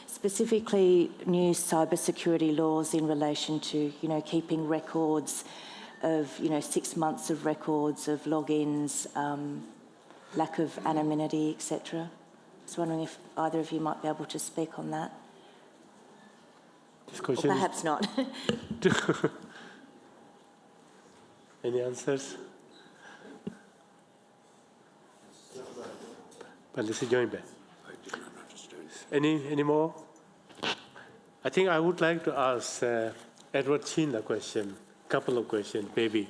Specifically, new cybersecurity laws in relation to, keeping records of, 6 months of records of logins, lack of anonymity, etc. I was wondering if either of you might be able to speak on that. Or perhaps not. Any answers? Any more? I think I would like to ask Edward Chin a question, couple of questions, maybe.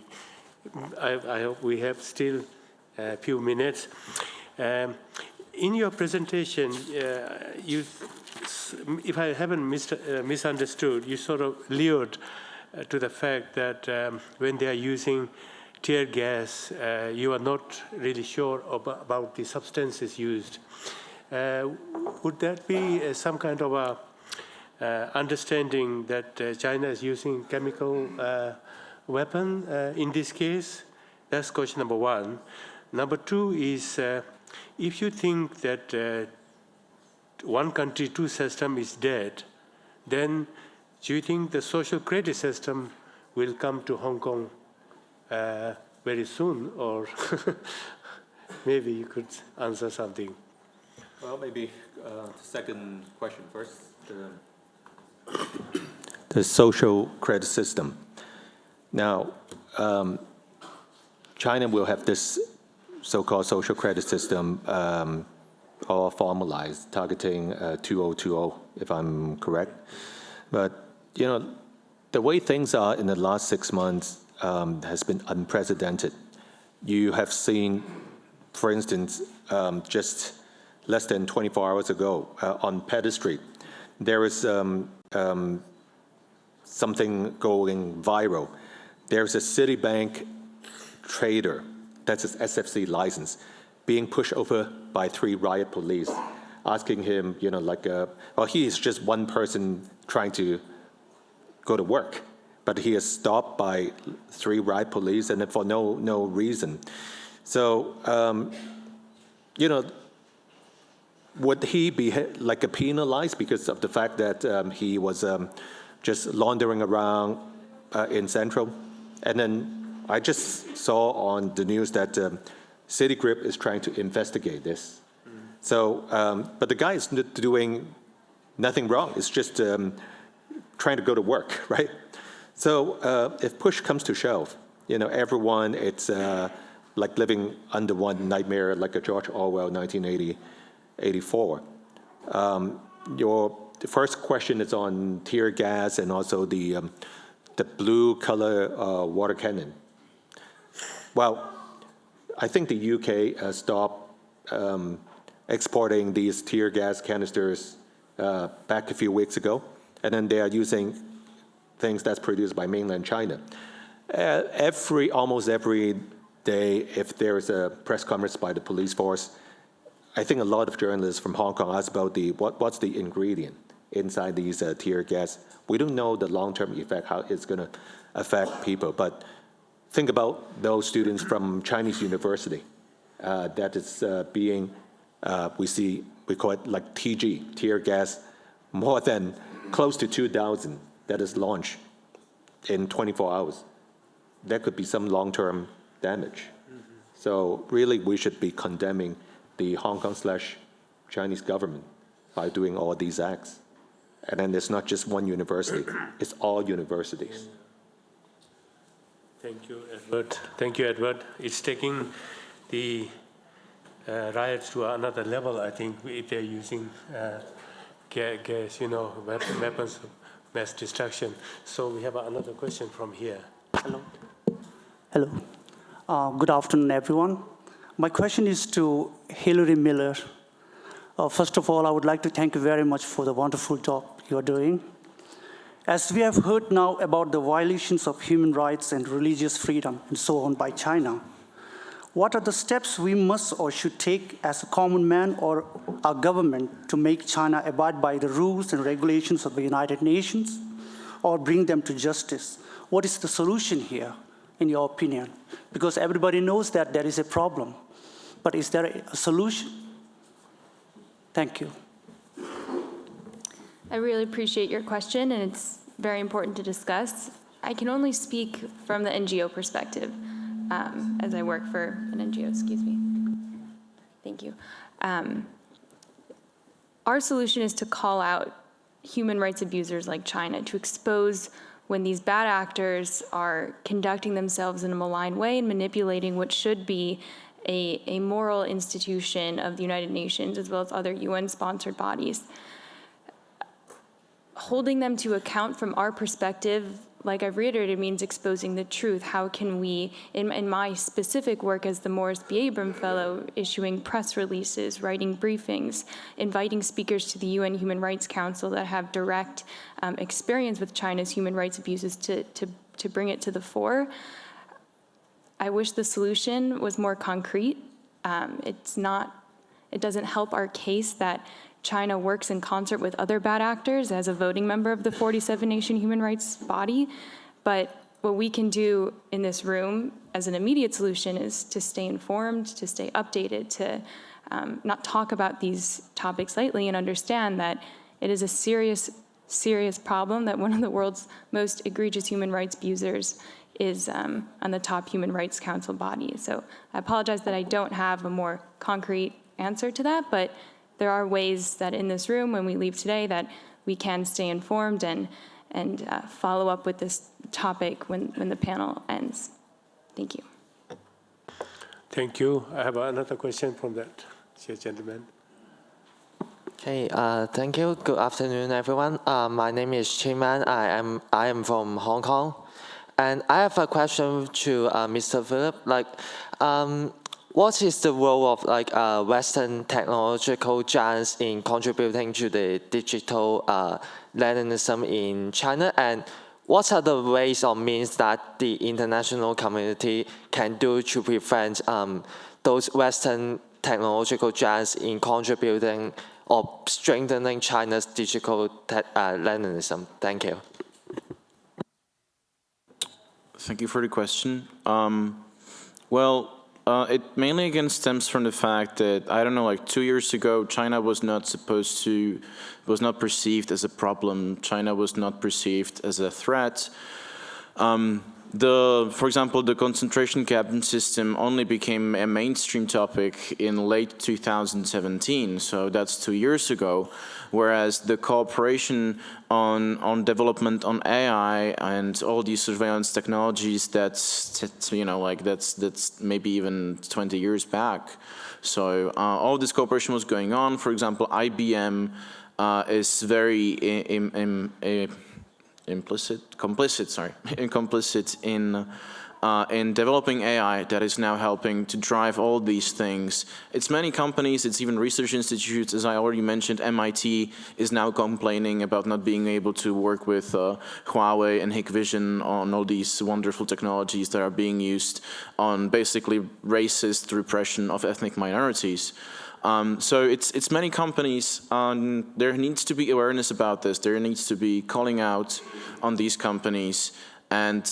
I hope we have still a few minutes. In your presentation, if I haven't misunderstood, you sort of allude to the fact that when they are using tear gas, you are not really sure about the substances used. Would that be some kind of a understanding that China is using chemical weapon in this case? That's question number one. Number two is if you think that one country, two system is dead, then do you think the social credit system will come to Hong Kong very soon? Or maybe you could answer something. Well, maybe the second question first. The social credit system. Now, China will have this so-called social credit system all formalized, targeting 2020, if I'm correct. But, you know, the way things are in the last 6 months has been unprecedented. You have seen, for instance, just less than 24 hours ago on Pettit Street, there is something going viral. There's a Citibank trader, that's his SFC license, being pushed over by 3 riot police, asking him, you know, like, well, he is just one person trying to go to work, but he is stopped by 3 riot police, and for no reason. So, you know, would he be like penalized because of the fact that he was just laundering around in Central? And then I just saw on the news that Citigroup is trying to investigate this. So, but the guy is doing nothing wrong. It's just trying to go to work, right? So if push comes to shove, you know, everyone, it's like living under one nightmare, like a George Orwell, 1984. The first question is on tear gas and also the blue color water cannon. Well, I think the UK stopped exporting these tear gas canisters back a few weeks ago, and then they are using things that's produced by mainland China. Almost every day, if there is a press conference by the police force, I think a lot of journalists from Hong Kong ask about what's the ingredient inside these tear gas. We don't know the long-term effect, how it's going to affect people, but think about those students from Chinese university that is being, we call it like TG, tear gas, more than close to 2,000 that is launched in 24 hours. There could be some long-term damage. So really, we should be condemning the Hong Kong/Chinese government by doing all these acts. And then it's not just one university, it's all universities. Thank you, Edward. Thank you, Edward. It's taking the riots to another level, I think, if they're using gas, you know, weapons of mass destruction. So we have another question from here. Hello. Hello. Good afternoon, everyone. My question is to Hilary Miller. First of all, I would like to thank you very much for the wonderful job you're doing. As we have heard now about the violations of human rights and religious freedom and so on by China, what are the steps we must or should take as a common man or our government to make China abide by the rules and regulations of the United Nations or bring them to justice? What is the solution here, in your opinion? Because everybody knows that there is a problem, but is there a solution? Thank you. I really appreciate your question, and it's very important to discuss. I can only speak from the NGO perspective, as I work for an NGO, excuse me. Thank you. Our solution is to call out human rights abusers like China, to expose when these bad actors are conducting themselves in a malign way and manipulating what should be a moral institution of the United Nations as well as other UN-sponsored bodies. Holding them to account from our perspective, like I've reiterated, means exposing the truth. How can we, in my specific work as the Morris B. Abram Fellow, issuing press releases, writing briefings, inviting speakers to the UN Human Rights Council that have direct experience with China's human rights abuses to bring it to the fore. I wish the solution was more concrete. It doesn't help our case that China works in concert with other bad actors as a voting member of the 47-nation human rights body. But what we can do in this room as an immediate solution is to stay informed, to stay updated, to not talk about these topics lightly and understand that it is a serious, serious problem that one of the world's most egregious human rights abusers is on the top Human Rights Council body. So I apologize that I don't have a more concrete answer to that, but there are ways that in this room, when we leave today, that we can stay informed and follow up with this topic when the panel ends. Thank you. Thank you. I have another question from that gentleman. Okay, thank you. Good afternoon, everyone. My name is Chiman. I am from Hong Kong. And I have a question to Mr. Philip. What is the role of Western technological giants in contributing to the digital Leninism in China? And what are the ways or means that the international community can do to prevent those Western technological giants in contributing or strengthening China's digital Leninism? Thank you. Thank you for the question. It mainly again stems from the fact that, I don't know, like 2 years ago, China was not perceived as a problem. China was not perceived as a threat. For example, the concentration camp system only became a mainstream topic in late 2017, so that's 2 years ago. Whereas the cooperation on development on AI and all these surveillance technologies, that's maybe even 20 years back. So all this cooperation was going on. For example, IBM is very complicit in developing AI that is now helping to drive all these things. It's many companies, it's even research institutes, as I already mentioned. MIT is now complaining about not being able to work with Huawei and Hikvision on all these wonderful technologies that are being used on basically racist repression of ethnic minorities. So it's many companies. There needs to be awareness about this. There needs to be calling out on these companies and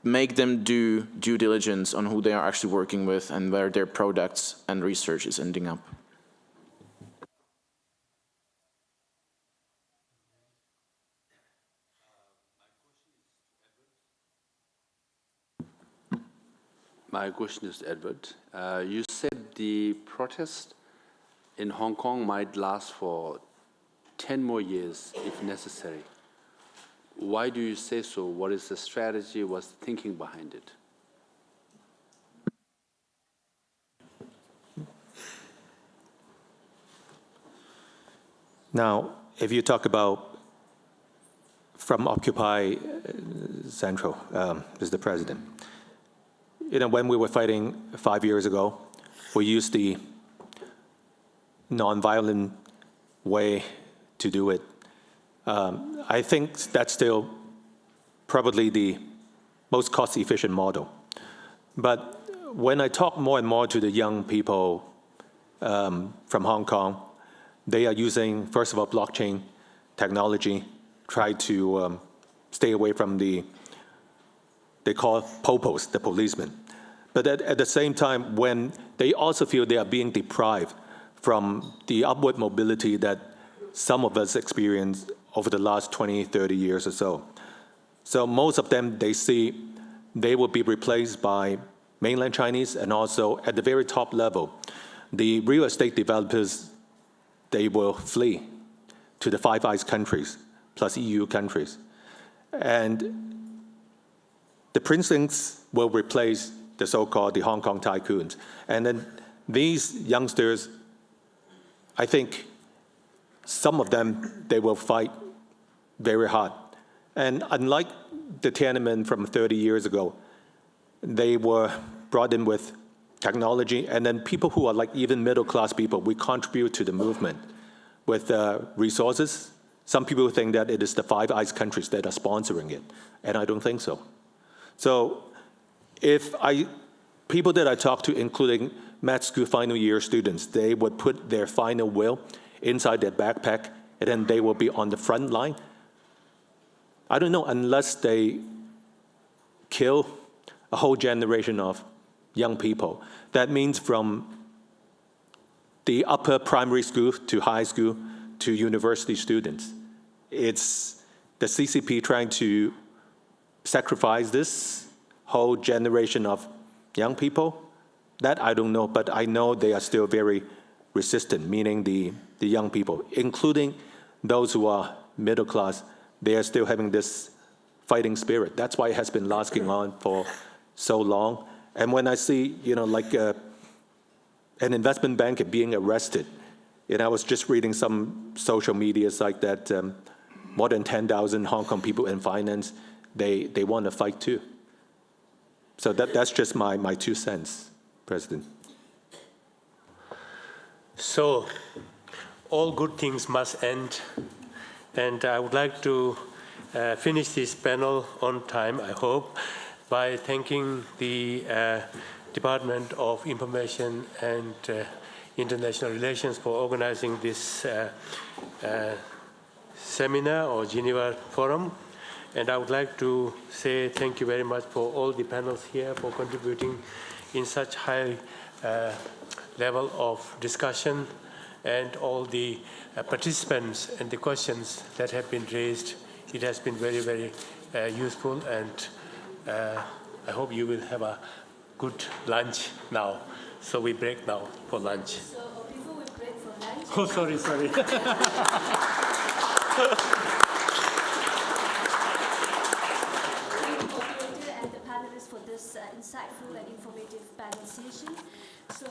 make them do due diligence on who they are actually working with and where their products and research is ending up. My question is to Edward. You said the protest in Hong Kong might last for 10 more years if necessary. Why do you say so? What is the strategy? What's the thinking behind it? Now, if you talk about from Occupy Central, Mr. President, when we were fighting 5 years ago, we used the nonviolent way to do it. I think that's still probably the most cost-efficient model. But when I talk more and more to the young people from Hong Kong, they are using, first of all, blockchain technology, try to stay away from they call popos, the policemen. But at the same time, when they also feel they are being deprived from the upward mobility that some of us experienced over the last 20, 30 years or so. So most of them, they see they will be replaced by mainland Chinese, and also at the very top level, the real estate developers, they will flee to the Five Eyes countries, plus EU countries. And the princelings will replace the so-called the Hong Kong tycoons. And then these youngsters, I think some of them, they will fight very hard. And unlike the Tiananmen from 30 years ago, they were brought in with technology, and then people who are like even middle-class people, we contribute to the movement with resources. Some people think that it is the Five Eyes countries that are sponsoring it, and I don't think so. So if people that I talk to, including med school final year students, they would put their final will inside their backpack, and then they will be on the front line. I don't know, unless they kill a whole generation of young people. That means from the upper primary school to high school to university students. It's the CCP trying to sacrifice this whole generation of young people. That I don't know, but I know they are still very resistant, meaning the young people, including those who are middle class. They are still having this fighting spirit. That's why it has been lasting on for so long. And when I see, like an investment banker being arrested, and I was just reading some social media site that more than 10,000 Hong Kong people in finance, they want to fight too. So that's just my 2 cents, President. So, all good things must end. And I would like to finish this panel on time, I hope, by thanking the Department of Information and International Relations for organizing this seminar or Geneva Forum. And I would like to say thank you very much for all the panels here for contributing in such high level of discussion, and all the participants and the questions that have been raised. It has been very, very useful, and I hope you will have a good lunch now. So we break now for lunch. So before we break for lunch... Oh, sorry. And the panelists for this insightful and informative panel session. So,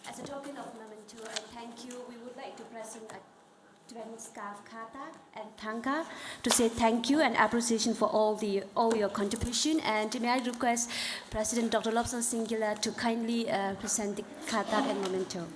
as a token of memento and thank you, we would like to present a Tibetan scarf kata and tanka to say thank you and appreciation for all your contribution. And may I request President Dr. Lobsang Singila to kindly present the kata and memento.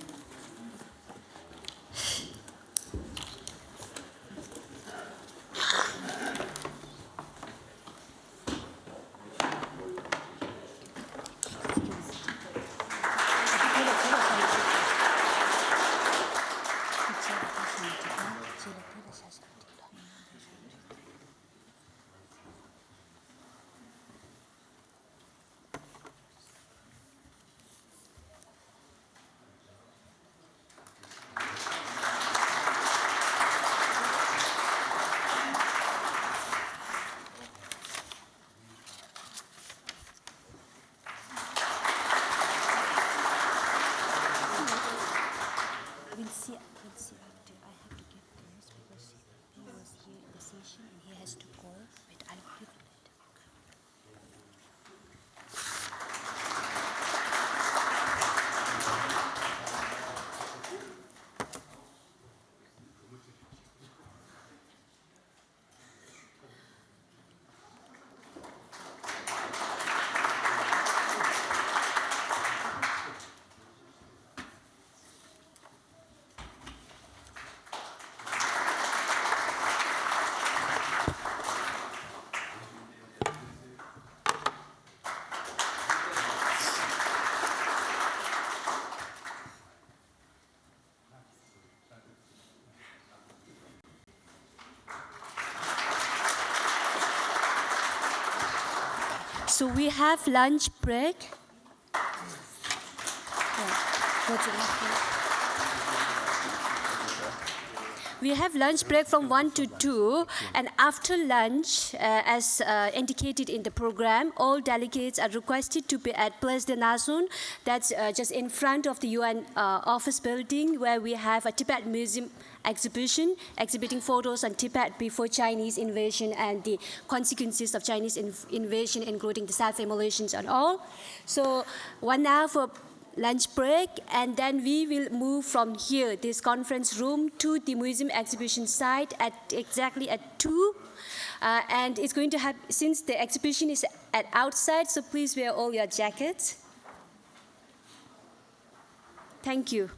So we have lunch break. We have lunch break from 1 to 2, and after lunch, as indicated in the program, all delegates are requested to be at Place de Nation, that's just in front of the UN office building, where we have a Tibet Museum exhibition exhibiting photos on Tibet before Chinese invasion and the consequences of Chinese invasion, including the self-immolations and all. So 1 hour for lunch break, and then we will move from here, this conference room, to the museum exhibition site exactly at 2. And it's going to have, since the exhibition is at outside, so please wear all your jackets. Thank you.